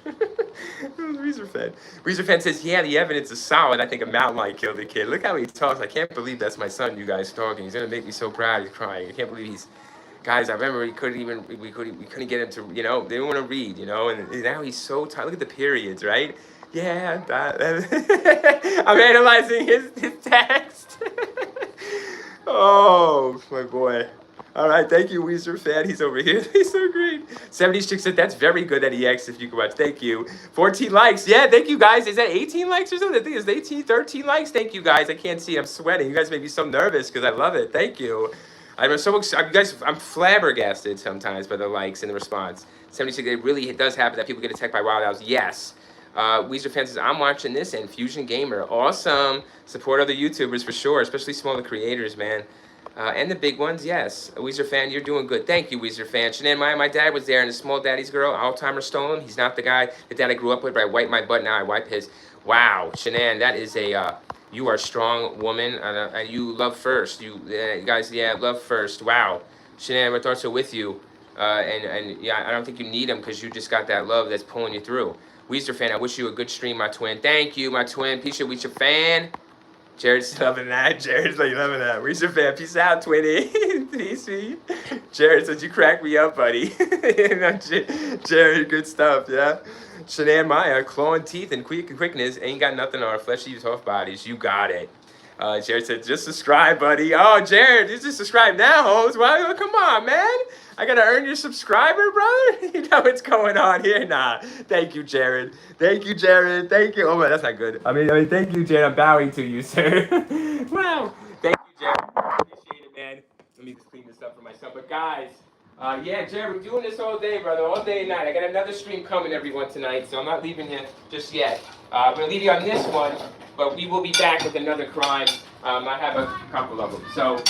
That was Weezer Fan. Weezer Fan says, yeah, the evidence is solid. I think a mountain lion killed the kid. Look how he talks. I can't believe that's my son. You guys talking. He's gonna make me so proud. He's crying. I can't believe he's. Guys, I remember we couldn't get him to, you know, they didn't want to read, you know, and now he's so tired. Look at the periods, right? Yeah, I'm analyzing his text. Oh, my boy. All right, thank you, Weezer Fan. He's over here. He's so great. 76 said, that's very good that he asked if you could watch. Thank you. 14 likes. Yeah, thank you, guys. Is that 18 likes or something? I think it's 18, 13 likes. Thank you, guys. I can't see. I'm sweating. You guys make me so nervous because I love it. Thank you. I'm so excited. Guys, I'm flabbergasted sometimes by the likes and the response. 76, it really does happen that people get attacked by wild owls. Yes. Weezer Fan says, I'm watching this, and Fusion Gamer. Awesome. Support other YouTubers for sure, especially smaller creators, man. And the big ones, yes. Weezer Fan, you're doing good. Thank you, Weezer Fan. Shanann, my dad was there, and the small daddy's girl, Alzheimer's stolen. He's not the guy, the dad I grew up with, but I wipe my butt now. I wipe his. Wow, Shanann, that is a... you are a strong woman, and you love first. You guys, yeah, love first. Wow, Shanann, my thoughts are with you. And yeah, I don't think you need them because you just got that love that's pulling you through. Weezer Fan, I wish you a good stream, my twin. Thank you, my twin. Peace out, Weezer Fan. Jared's loving that. Jared's like loving that. Weezer Fan, peace out, twinny. Peace. Jared says you crack me up, buddy. Jared, good stuff, yeah. Shanann Maya, clawing teeth and quickness, ain't got nothing on our fleshy, tough bodies. You got it. Jared said, just subscribe, buddy. Oh, Jared, you just subscribe now, hoes. Well, come on, man. I gotta earn your subscriber, brother. You know what's going on here? Nah. Thank you, Jared. Thank you, Jared. Thank you. Oh, man, that's not good. I mean, thank you, Jared. I'm bowing to you, sir. Wow. Thank you, Jared. Appreciate it, man. Let me just clean this up for myself. But, guys, yeah, Jared, we're doing this all day, brother. All day and night. I got another stream coming, everyone, tonight, so I'm not leaving you just yet. I'm going to leave you on this one, but we will be back with another crime. I have a couple of them. So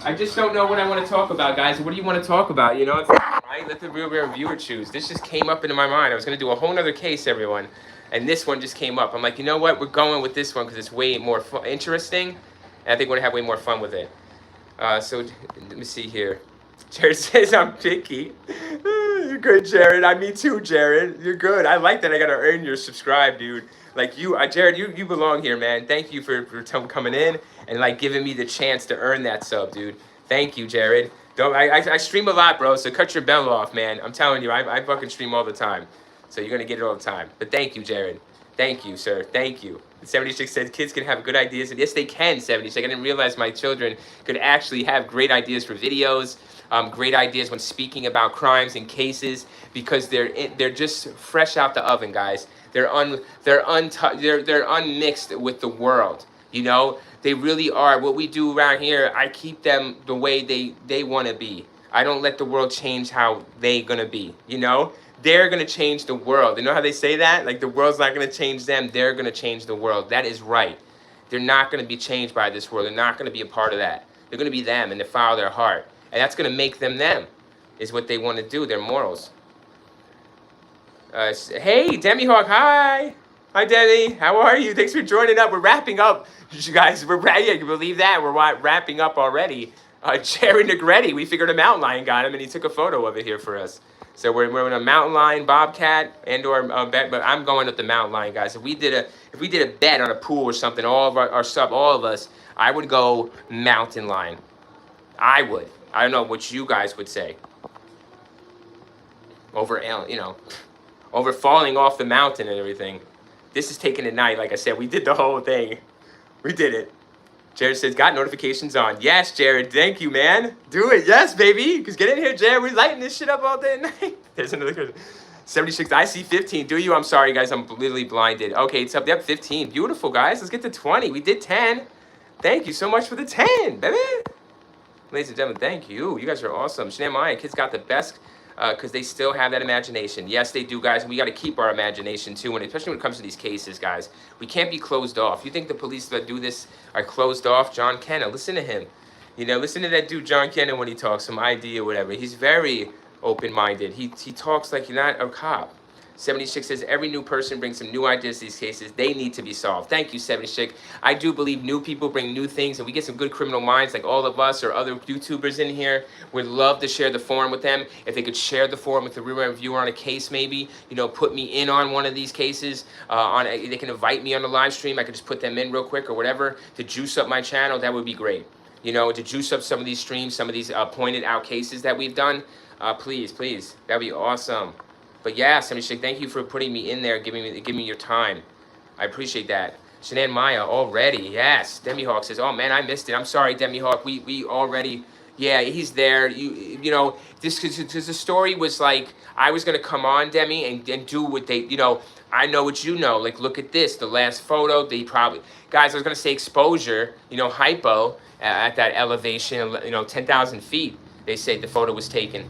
I just don't know what I want to talk about, guys. What do you want to talk about? You know, it's right? Let the real viewer choose. This just came up into my mind. I was going to do a whole nother case, everyone, and this one just came up. I'm like, you know what? We're going with this one because it's way more interesting, and I think we're going to have way more fun with it. So let me see here. Jared says I'm picky. You're good, Jared. Me too, Jared. You're good. I like that I got to earn your subscribe, dude. Like you, Jared, you belong here, man. Thank you for coming in and like giving me the chance to earn that sub, dude. Thank you, Jared. I stream a lot, bro, so cut your bell off, man. I'm telling you, I fucking stream all the time. So you're going to get it all the time. But thank you, Jared. Thank you, sir. Thank you. 76 says kids can have good ideas. And yes, they can, 76. I didn't realize my children could actually have great ideas for videos. Great ideas when speaking about crimes and cases because they're just fresh out the oven, guys. They're unmixed with the world. You know, they really are. What we do around here, I keep them the way they want to be. I don't let the world change how they gonna be. You know, they're gonna change the world. You know how they say that? Like the world's not gonna change them. They're gonna change the world. That is right. They're not gonna be changed by this world. They're not gonna be a part of that. They're going to be them and they follow their heart. And that's going to make them them, is what they want to do, their morals. Hey, Demi Hawk, hi. Hi, Demi. How are you? Thanks for joining up. We're wrapping up, you guys. Yeah, you believe that? We're wrapping up already. Jared Negrete, we figured a mountain lion got him, and he took a photo of it here for us. So we're in a mountain lion, bobcat, and/or bet. But I'm going with the mountain lion, guys. If we did a bet on a pool or something, all of all of us, I would go mountain lion. I would. I don't know what you guys would say. Over falling off the mountain and everything. This is taking a night. Like I said, we did the whole thing. We did it. Jared says, got notifications on. Yes, Jared. Thank you, man. Do it. Yes, baby. Because get in here, Jared. We're lighting this shit up all day and night. There's another question. 76. I see 15. Do you? I'm sorry, guys. I'm literally blinded. Okay, it's up. Yep, 15. Beautiful, guys. Let's get to 20. We did 10. Thank you so much for the 10, baby. Ladies and gentlemen, thank you. You guys are awesome. Shanae Maya, kids got the best because they still have that imagination. Yes, they do, guys. And we got to keep our imagination, too, especially when it comes to these cases, guys. We can't be closed off. You think the police that do this are closed off? John Kenna, listen to him. Listen to that dude, John Kenna, when he talks, some ID or whatever. He's very open-minded. He talks like you're not a cop. 76 says, every new person brings some new ideas to these cases. They need to be solved. Thank you, 76. I do believe new people bring new things, and we get some good criminal minds like all of us or other YouTubers in here. We'd love to share the forum with them. If they could share the forum with the real viewer on a case maybe, put me in on one of these cases. They can invite me on the live stream. I could just put them in real quick or whatever to juice up my channel. That would be great. To juice up some of these streams, some of these pointed out cases that we've done. Please. That'd be awesome. But yeah, Samishik, thank you for putting me in there, giving me your time. I appreciate that. Shanann Maya already, yes. Demi Hawk says, oh man, I missed it. I'm sorry, Demi Hawk. We already, yeah, he's there. This because the story was like I was gonna come on, Demi, and do what they, I know what you know. Like, look at this, the last photo. They probably, guys, I was gonna say exposure, hypo at that elevation, 10,000 feet. They say the photo was taken.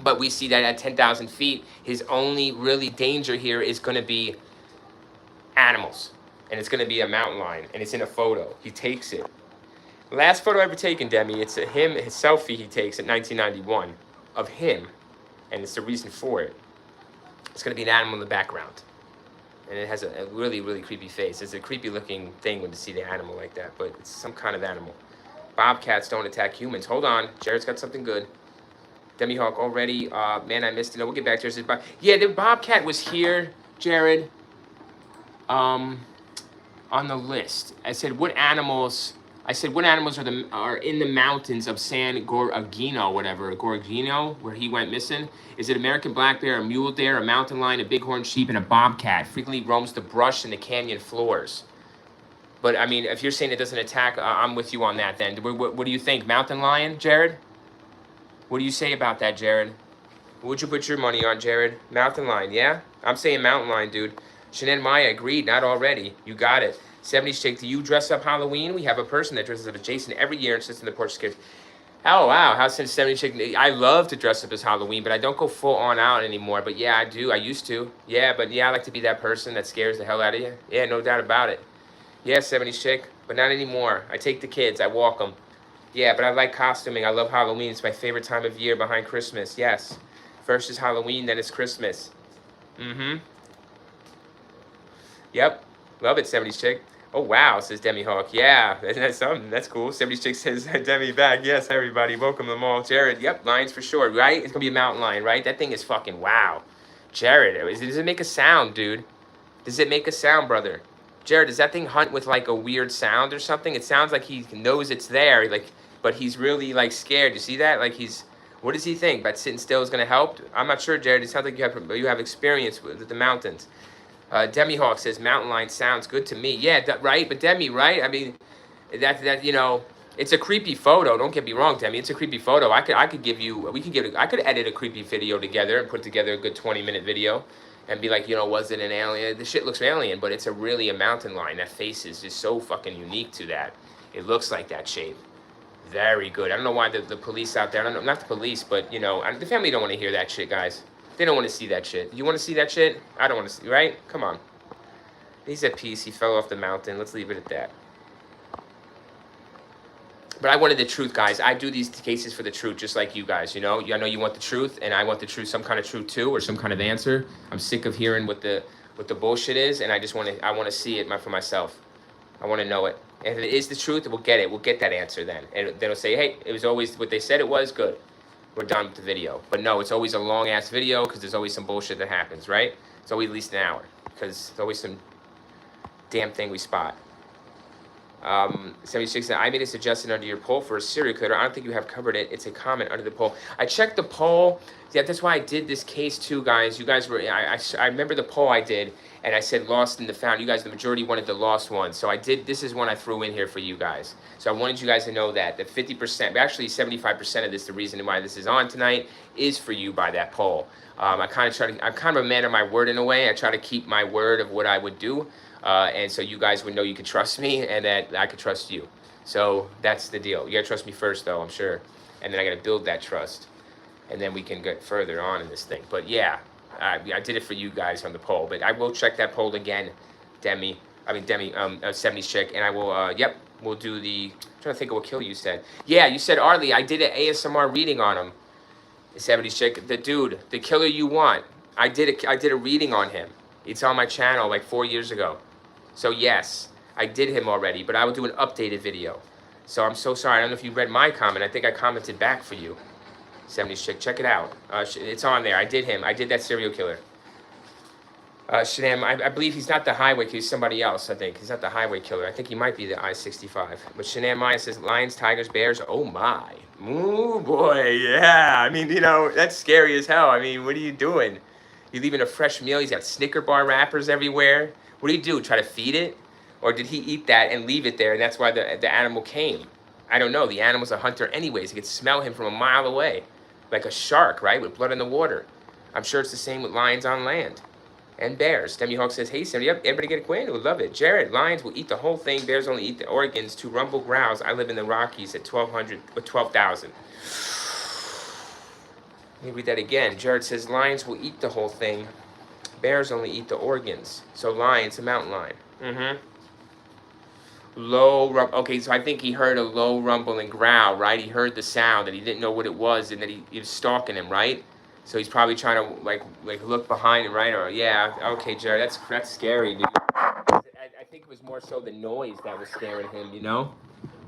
But we see that at 10,000 feet, his only really danger here is going to be animals. And it's going to be a mountain lion. And it's in a photo. He takes it. Last photo ever taken, Demi, it's him, his selfie he takes in 1991 of him. And it's the reason for it. It's going to be an animal in the background. And it has a really, really creepy face. It's a creepy looking thing when you see the animal like that. But it's some kind of animal. Bobcats don't attack humans. Hold on. Jared's got something good. Demi Hawk already, man, I missed it. No, we'll get back to it. Yeah, the bobcat was here, Jared, on the list. I said, what animals are in the mountains of San Gorgonio, whatever, Gorgonio, where he went missing? Is it American black bear, a mule deer, a mountain lion, a bighorn sheep, and a bobcat? Frequently roams the brush and the canyon floors. But, I mean, if you're saying it doesn't attack, I'm with you on that then. What do you think? Mountain lion, Jared? What do you say about that, Jared? What would you put your money on, Jared? Mountain lion, yeah? I'm saying mountain lion, dude. Shanann Maya agreed, not already. You got it. 70s chick, do you dress up Halloween? We have a person that dresses up as Jason every year and sits in the porch scares. Oh, wow. How since 70s chick? I love to dress up as Halloween, but I don't go full on out anymore. But yeah, I do. I used to. Yeah, but yeah, I like to be that person that scares the hell out of you. Yeah, no doubt about it. Yeah, 70s chick, but not anymore. I take the kids. I walk them. Yeah, but I like costuming. I love Halloween. It's my favorite time of year behind Christmas. Yes. First is Halloween, then it's Christmas. Mm-hmm. Yep. Love it, 70s chick. Oh, wow, says Demi Hawk. Yeah, that's something. That's cool. 70s chick says, Demi back. Yes, everybody. Welcome them all. Jared, yep, lions for sure, right? It's going to be a mountain lion, right? That thing is fucking wow. Jared, does it make a sound, dude? Does it make a sound, brother? Jared, does that thing hunt with like a weird sound or something? It sounds like he knows it's there, like, but he's really like scared. You see that? Like what does he think? But sitting still is gonna help? I'm not sure, Jared. It sounds like you have experience with the mountains. Demi Hawk says mountain lion sounds good to me. Yeah, right. But Demi, right? I mean, that it's a creepy photo. Don't get me wrong, Demi. It's a creepy photo. I could edit a creepy video together and put together a good 20-minute video. And be like, was it an alien? The shit looks alien, but it's really a mountain lion. That face is just so fucking unique to that. It looks like that shape. Very good. I don't know why the police out there, I don't know, not the police, but, the family don't want to hear that shit, guys. They don't want to see that shit. You want to see that shit? I don't want to see, right? Come on. He's at peace. He fell off the mountain. Let's leave it at that. But I wanted the truth, guys. I do these cases for the truth, just like you guys. You know, I know you want the truth, and I want the truth, some kind of truth too, or some kind of answer. I'm sick of hearing what the bullshit is, and I want to see it for myself. I want to know it. And if it is the truth, we'll get it. We'll get that answer then, and then it'll say, hey, it was always what they said it was. Good. We're done with the video. But no, it's always a long ass video because there's always some bullshit that happens, right? It's always at least an hour because there's always some damn thing we spot. 76 said, I made a suggestion under your poll for a serial killer. I don't think you have covered it. It's a comment under the poll. I checked the poll. Yeah, that's why I did this case too, guys. You guys were, I remember the poll I did, and I said lost and the found. You guys, the majority wanted the lost one. So I did, this is one I threw in here for you guys. So I wanted you guys to know that 50%, actually 75% of this, the reason why this is on tonight, is for you by that poll. I'm kind of a man of my word in a way. I try to keep my word of what I would do. And so you guys would know you could trust me and that I could trust you. So that's the deal. You gotta trust me first though, I'm sure. And then I gotta build that trust. And then we can get further on in this thing. But yeah, I did it for you guys on the poll. But I will check that poll again, Demi, 70s chick. And I will, yep, we'll do the, I'm trying to think of what kill you said. Yeah, you said, Arlie, I did an ASMR reading on him. The 70s chick, the dude, the killer you want. I did a reading on him. It's on my channel like 4 years ago. So yes, I did him already, but I will do an updated video. So I'm so sorry. I don't know if you read my comment. I think I commented back for you. 70s chick, check it out. It's on there. I did him. I did that serial killer. Shanam, I believe he's not the highway killer. He's somebody else, I think. He's not the highway killer. I think he might be the I-65. But Shanam Maya says, lions, tigers, bears. Oh my. Ooh, boy. Yeah. I mean, you know, that's scary as hell. I mean, what are you doing? You leaving a fresh meal. He's got Snicker bar wrappers everywhere. What did he do? Try to feed it? Or did he eat that and leave it there, and that's why the animal came? I don't know. The animal's a hunter anyways. He could smell him from a mile away. Like a shark, right? With blood in the water. I'm sure it's the same with lions on land. And bears. Demi Hawk says, hey, Sam, yep, everybody get acquainted. Would love it. Jared, lions will eat the whole thing. Bears only eat the organs. To rumble growls. I live in the Rockies at 12,000. Let me read that again. Jared says, lions will eat the whole thing. Bears only eat the organs. So lion's a mountain lion. Mm-hmm. Low rumble. Okay, so I think he heard a low rumble and growl, right? He heard the sound and he didn't know what it was, and then he was stalking him, right? So he's probably trying to like look behind him, right? Or yeah, okay, Jared, that's scary, dude. I think it was more so the noise that was scaring him, you know?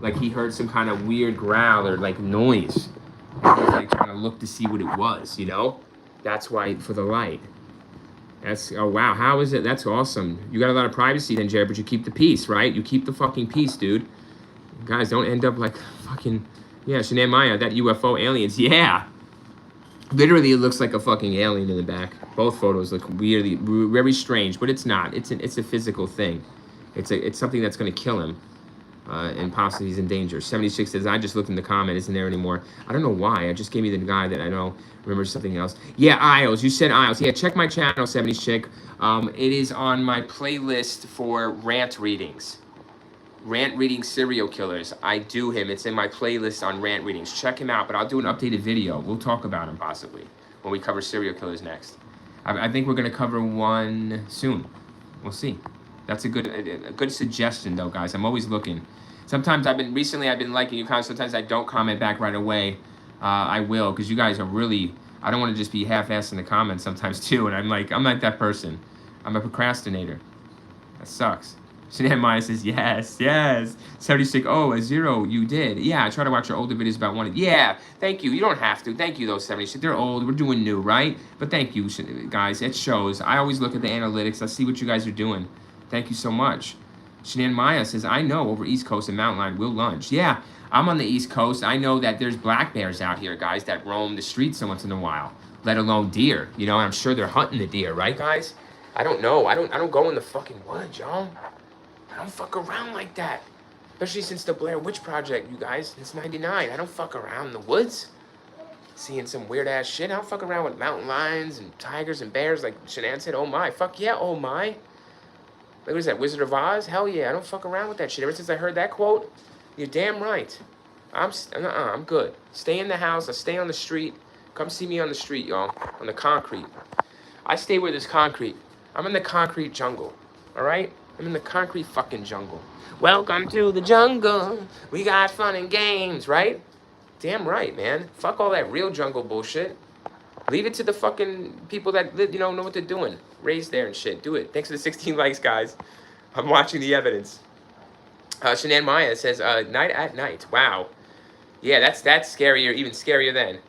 Like he heard some kind of weird growl or like noise. And he was like trying to look to see what it was, you know? That's why for the light. That's, oh wow, how is it? That's awesome. You got a lot of privacy then, Jared, but you keep the peace, right? You keep the fucking peace, dude. Guys, don't end up like fucking, yeah, Shanae Maya, that UFO aliens, yeah. Literally, it looks like a fucking alien in the back. Both photos look weirdly, very strange, but it's not. It's a physical thing. It's something that's gonna kill him. And possibly he's in danger. 76 says, I just looked in the comment, isn't there anymore? I don't know why. I just gave me the guy that I know remembers something else. Yeah, Isles. You said Isles. Yeah, check my channel, 70s chick. It is on my playlist for rant readings. Rant reading serial killers. I do him. It's in my playlist on rant readings. Check him out, but I'll do an updated video. We'll talk about him possibly when we cover serial killers next. I think we're going to cover one soon. We'll see. That's a good suggestion though, guys. I'm always looking. Sometimes I've been liking your comments. Sometimes I don't comment back right away. I will, because you guys are really, I don't want to just be half-assed in the comments sometimes too. And I'm not that person. I'm a procrastinator. That sucks. Shanann Maya says, yes. 76, oh, a 0, you did. Yeah, I try to watch your older videos about one. Yeah, thank you. You don't have to. Thank you, those 76. They're old. We're doing new, right? But thank you, guys. It shows. I always look at the analytics. I see what you guys are doing. Thank you so much. Shanann Maya says, I know over East Coast and Mountain Line will lunch. Yeah, I'm on the East Coast. I know that there's black bears out here, guys, that roam the streets so once in a while, let alone deer. You know, I'm sure they're hunting the deer, right, guys? I don't know. I don't go in the fucking woods, y'all. I don't fuck around like that. Especially since the Blair Witch Project, you guys. It's 99. I don't fuck around in the woods. Seeing some weird-ass shit. I don't fuck around with mountain lions and tigers and bears like Shanann said. Oh, my. Fuck yeah, oh, my. What is that, Wizard of Oz? Hell yeah, I don't fuck around with that shit. Ever since I heard that quote, you're damn right. I'm good. Stay in the house. I stay on the street. Come see me on the street, y'all. On the concrete. I stay where there's concrete. I'm in the concrete jungle. All right? I'm in the concrete fucking jungle. Welcome to the jungle. We got fun and games, right? Damn right, man. Fuck all that real jungle bullshit. Leave it to the fucking people that know what they're doing. Raised there and shit. Do it. Thanks for the 16 likes, guys. I'm watching the evidence. Shanann Maya says, night at night. Wow. Yeah, that's scarier, even scarier than.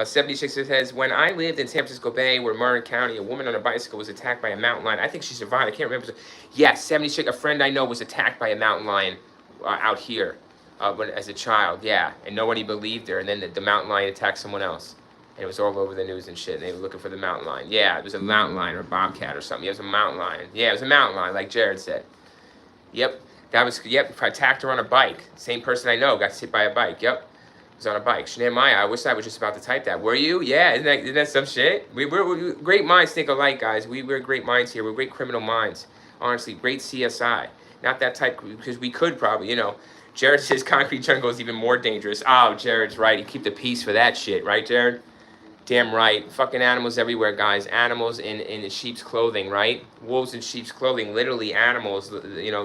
76 says, when I lived in San Francisco Bay, where Marin County, a woman on a bicycle was attacked by a mountain lion. I think she survived. I can't remember. Yes, 76, a friend I know was attacked by a mountain lion out here as a child. Yeah, and nobody believed her. And then the mountain lion attacked someone else. And it was all over the news and shit. And they were looking for the mountain lion. Yeah, it was a mountain lion or a bobcat or something. Yeah, it was a mountain lion. Yeah, it was a mountain lion, like Jared said. Yep, I attacked her on a bike. Same person I know got hit by a bike. Yep. Was on a bike. Shanann Maya, I wish I was just about to type that. Were you? Yeah, isn't that some shit? We're great minds think alike, guys. We're great minds here. We're great criminal minds. Honestly, great CSI. Not that type, because we could probably, Jared says concrete jungle is even more dangerous. Oh, Jared's right. You keep the peace for that shit, right, Jared? Damn right. Fucking animals everywhere, guys. Animals in sheep's clothing, right? Wolves in sheep's clothing. Literally animals.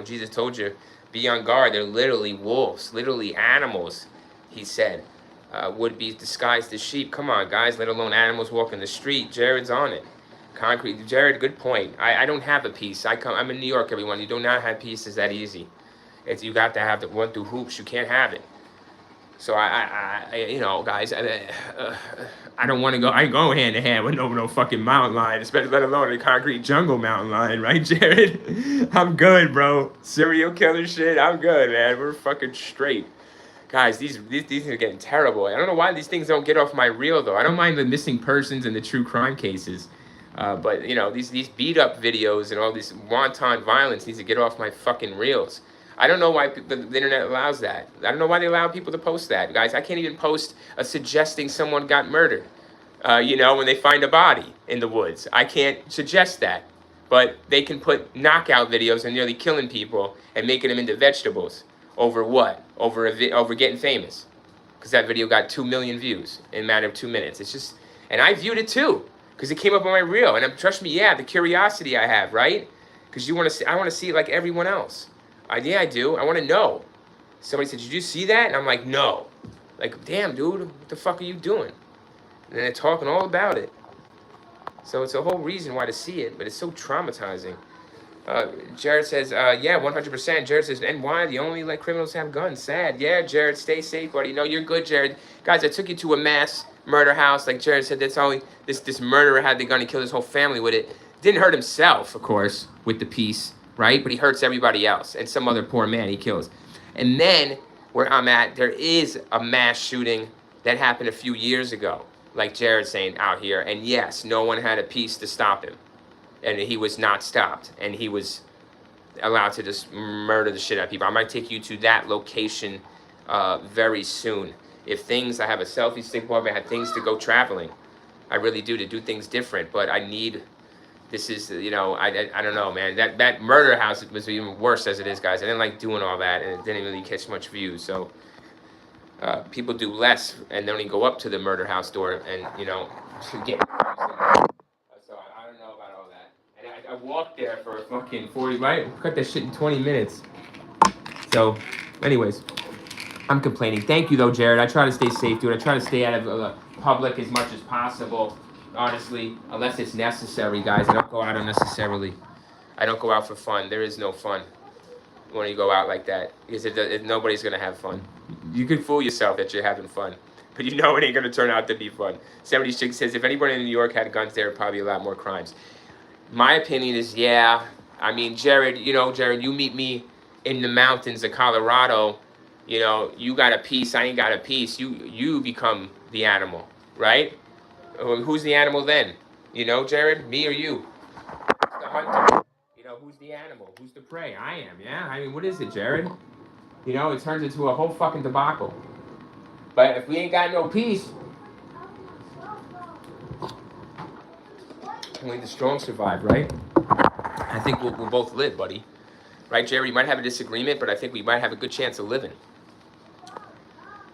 Jesus told you, be on guard. They're literally wolves. Literally animals. He said, would be disguised as sheep. Come on, guys, let alone animals walking the street. Jared's on it. Concrete. Jared, good point. I don't have a piece. I'm in New York, everyone. You do not have pieces that easy. You got to have to run through hoops. You can't have it. So guys, I don't want to go. I go hand in hand with no fucking mountain lion, especially let alone a concrete jungle mountain lion, right, Jared? I'm good, bro. Serial killer shit. I'm good, man. We're fucking straight. Guys, these things are getting terrible. I don't know why these things don't get off my reel, though. I don't mind the missing persons and the true crime cases. But, these beat-up videos and all this wanton violence needs to get off my fucking reels. I don't know why the internet allows that. I don't know why they allow people to post that. Guys, I can't even post suggesting someone got murdered, when they find a body in the woods. I can't suggest that. But they can put knockout videos and nearly killing people and making them into vegetables. Over what? Over getting famous. Because that video got 2 million views in a matter of 2 minutes. It's just, and I viewed it too. Because it came up on my reel. And trust me, yeah, the curiosity I have, right? Because I want to see it like everyone else. Yeah, I do. I want to know. Somebody said, did you see that? And I'm like, no. Like, damn, dude, what the fuck are you doing? And they're talking all about it. So it's a whole reason why to see it. But it's so traumatizing. Jared says, yeah, 100%. Jared says, and why? The only criminals have guns. Sad. Yeah, Jared, stay safe, buddy. No, you're good, Jared. Guys, I took you to a mass murder house. Like Jared said, that's only this murderer had the gun. He killed his whole family with it. Didn't hurt himself, of course, with the piece, right? But he hurts everybody else and some other poor man he kills. And then where I'm at, there is a mass shooting that happened a few years ago, like Jared's saying out here. And yes, no one had a piece to stop him. And he was not stopped, and he was allowed to just murder the shit out of people. I might take you to that location very soon. I have a selfie stick, I have things to go traveling. I really do, to do things different, but I need, this is, I don't know, man. That murder house was even worse as it is, guys. I didn't like doing all that, and it didn't really catch much views, so people do less, and they only go up to the murder house door and, get I walked there for a fucking 40, right? Cut that shit in 20 minutes. So, anyways, I'm complaining. Thank you, though, Jared. I try to stay safe, dude. I try to stay out of the public as much as possible, honestly, unless it's necessary, guys. I don't go out unnecessarily. I don't go out for fun. There is no fun when you go out like that, because nobody's going to have fun. You can fool yourself that you're having fun, but it ain't going to turn out to be fun. 76 says, if anybody in New York had guns, there would probably be a lot more crimes. My opinion is, yeah. I mean, Jared, you meet me in the mountains of Colorado, you got a piece, I ain't got a piece. You become the animal, right? Who's the animal then? Jared, me or you? The hunter. Who's the animal? Who's the prey? I am, yeah? I mean, what is it, Jared? It turns into a whole fucking debacle. But if we ain't got no peace, only the strong survive, right? I think we'll both live, buddy. Right, Jerry? We might have a disagreement, but I think we might have a good chance of living.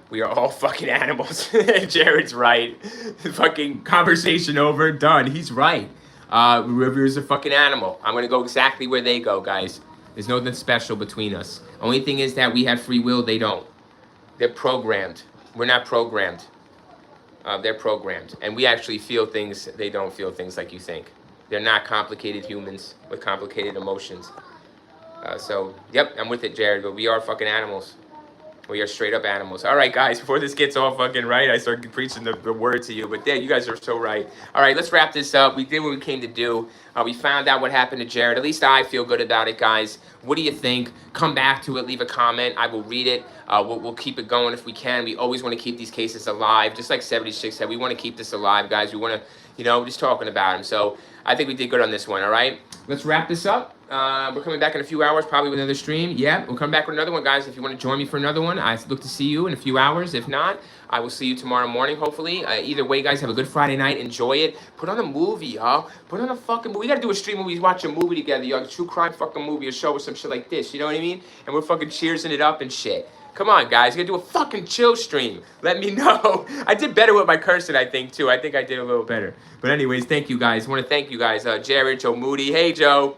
We are all fucking animals. Jared's right. Fucking conversation over, done. He's right. River's a fucking animal. I'm going to go exactly where they go, guys. There's nothing special between us. Only thing is that we have free will, they don't. They're programmed. We're not programmed. They're programmed. And we actually feel things, they don't feel things like you think. They're not complicated humans with complicated emotions. So, yep, I'm with it, Jared, but we are fucking animals. We are straight up animals. All right, guys, before this gets all fucking right, I start preaching the word to you. But yeah, you guys are so right. All right, let's wrap this up. We did what we came to do. We found out what happened to Jared. At least I feel good about it, guys. What do you think? Come back to it. Leave a comment. I will read it. We'll keep it going if we can. We always want to keep these cases alive. Just like 76 said, we want to keep this alive, guys. We want to, you know, just talking about them. So I think we did good on this one, all right? Let's wrap this up. We're coming back in a few hours, probably with another stream. Yeah, we'll come back with another one, guys. If you want to join me for another one, I look to see you in a few hours. If not, I will see you tomorrow morning, hopefully. Either way, guys, have a good Friday night. Enjoy it. Put on a movie, y'all. Put on a fucking movie. We got to do a stream where we watch a movie together, y'all. A true crime fucking movie or show or some shit like this. You know what I mean? And we're fucking cheersing it up and shit. Come on, guys. We're going to do a fucking chill stream. Let me know. I did better with my cursing, I think, too. I think I did a little better. But anyways, thank you, guys. I want to thank you, guys. Jared, Joe Moody. Hey, Joe.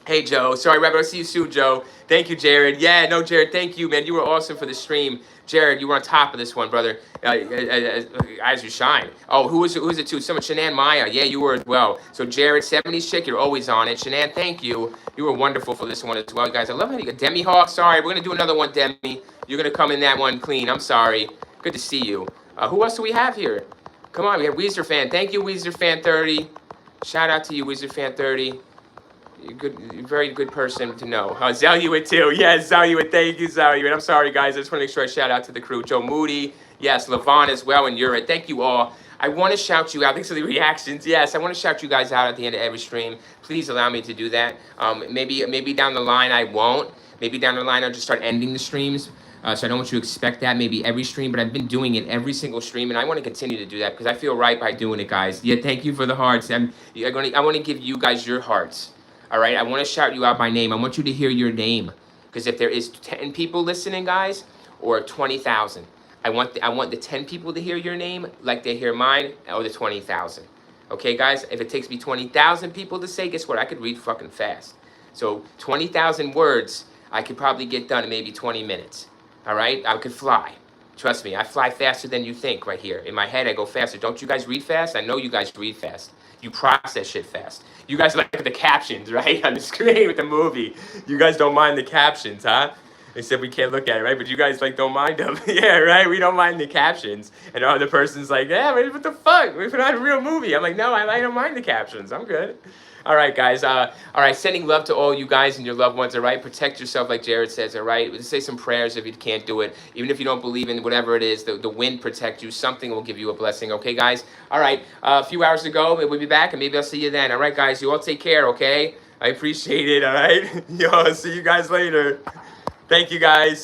Hey, Joe. Sorry, Rabbit. I'll see you soon, Joe. Thank you, Jared. Yeah, no, Jared, thank you, man. You were awesome for the stream. Jared, you were on top of this one, brother. As you shine. Oh, who is it too? Someone, Shanann Maya. Yeah, you were as well. So, Jared, 70s chick, you're always on it. Shanann, thank you. You were wonderful for this one as well, guys. I love how you got Demi Hawk. Sorry, we're going to do another one, Demi. You're going to come in that one clean. I'm sorry. Good to see you. Who else do we have here? Come on, we have Weezer Fan. Thank you, Weezer Fan 30. Shout out to you, Weezer Fan 30. You're very good person to know. Zaluit too. Yes, Zaluit. Thank you, Zaluit. I'm sorry, guys. I just want to make sure I shout out to the crew. Joe Moody. Yes, Levon as well, and Ura. Thank you all. I want to shout you out. Thanks for the reactions. Yes, I want to shout you guys out at the end of every stream. Please allow me to do that. Maybe down the line I won't. Maybe down the line I'll just start ending the streams. So I don't want you to expect that maybe every stream, but I've been doing it every single stream, and I want to continue to do that because I feel right by doing it, guys. Yeah, thank you for the hearts. I want to give you guys your hearts. All right, I want to shout you out by name. I want you to hear your name, because if there is 10 people listening, guys, or 20,000, I want the 10 people to hear your name like they hear mine, or the 20,000. Okay, guys, if it takes me 20,000 people to say, guess what? I could read fucking fast. So 20,000 words, I could probably get done in maybe 20 minutes. All right, I could fly. Trust me, I fly faster than you think right here. In my head, I go faster. Don't you guys read fast? I know you guys read fast. You process shit fast. You guys like the captions, right? On the screen with the movie. You guys don't mind the captions, huh? Except we can't look at it, right? But you guys like don't mind them. Yeah, right? We don't mind the captions. And the other person's like, yeah, what the fuck? We put on a real movie. I'm like, no, I don't mind the captions. I'm good. All right, guys. All right, sending love to all you guys and your loved ones, all right? Protect yourself like Jared says, all right? Just say some prayers if you can't do it. Even if you don't believe in whatever it is, the wind protect you. Something will give you a blessing, okay, guys? All right, a few hours to go. We'll be back, and maybe I'll see you then. All right, guys, you all take care, okay? I appreciate it, all right? Yo, see you guys later. Thank you, guys.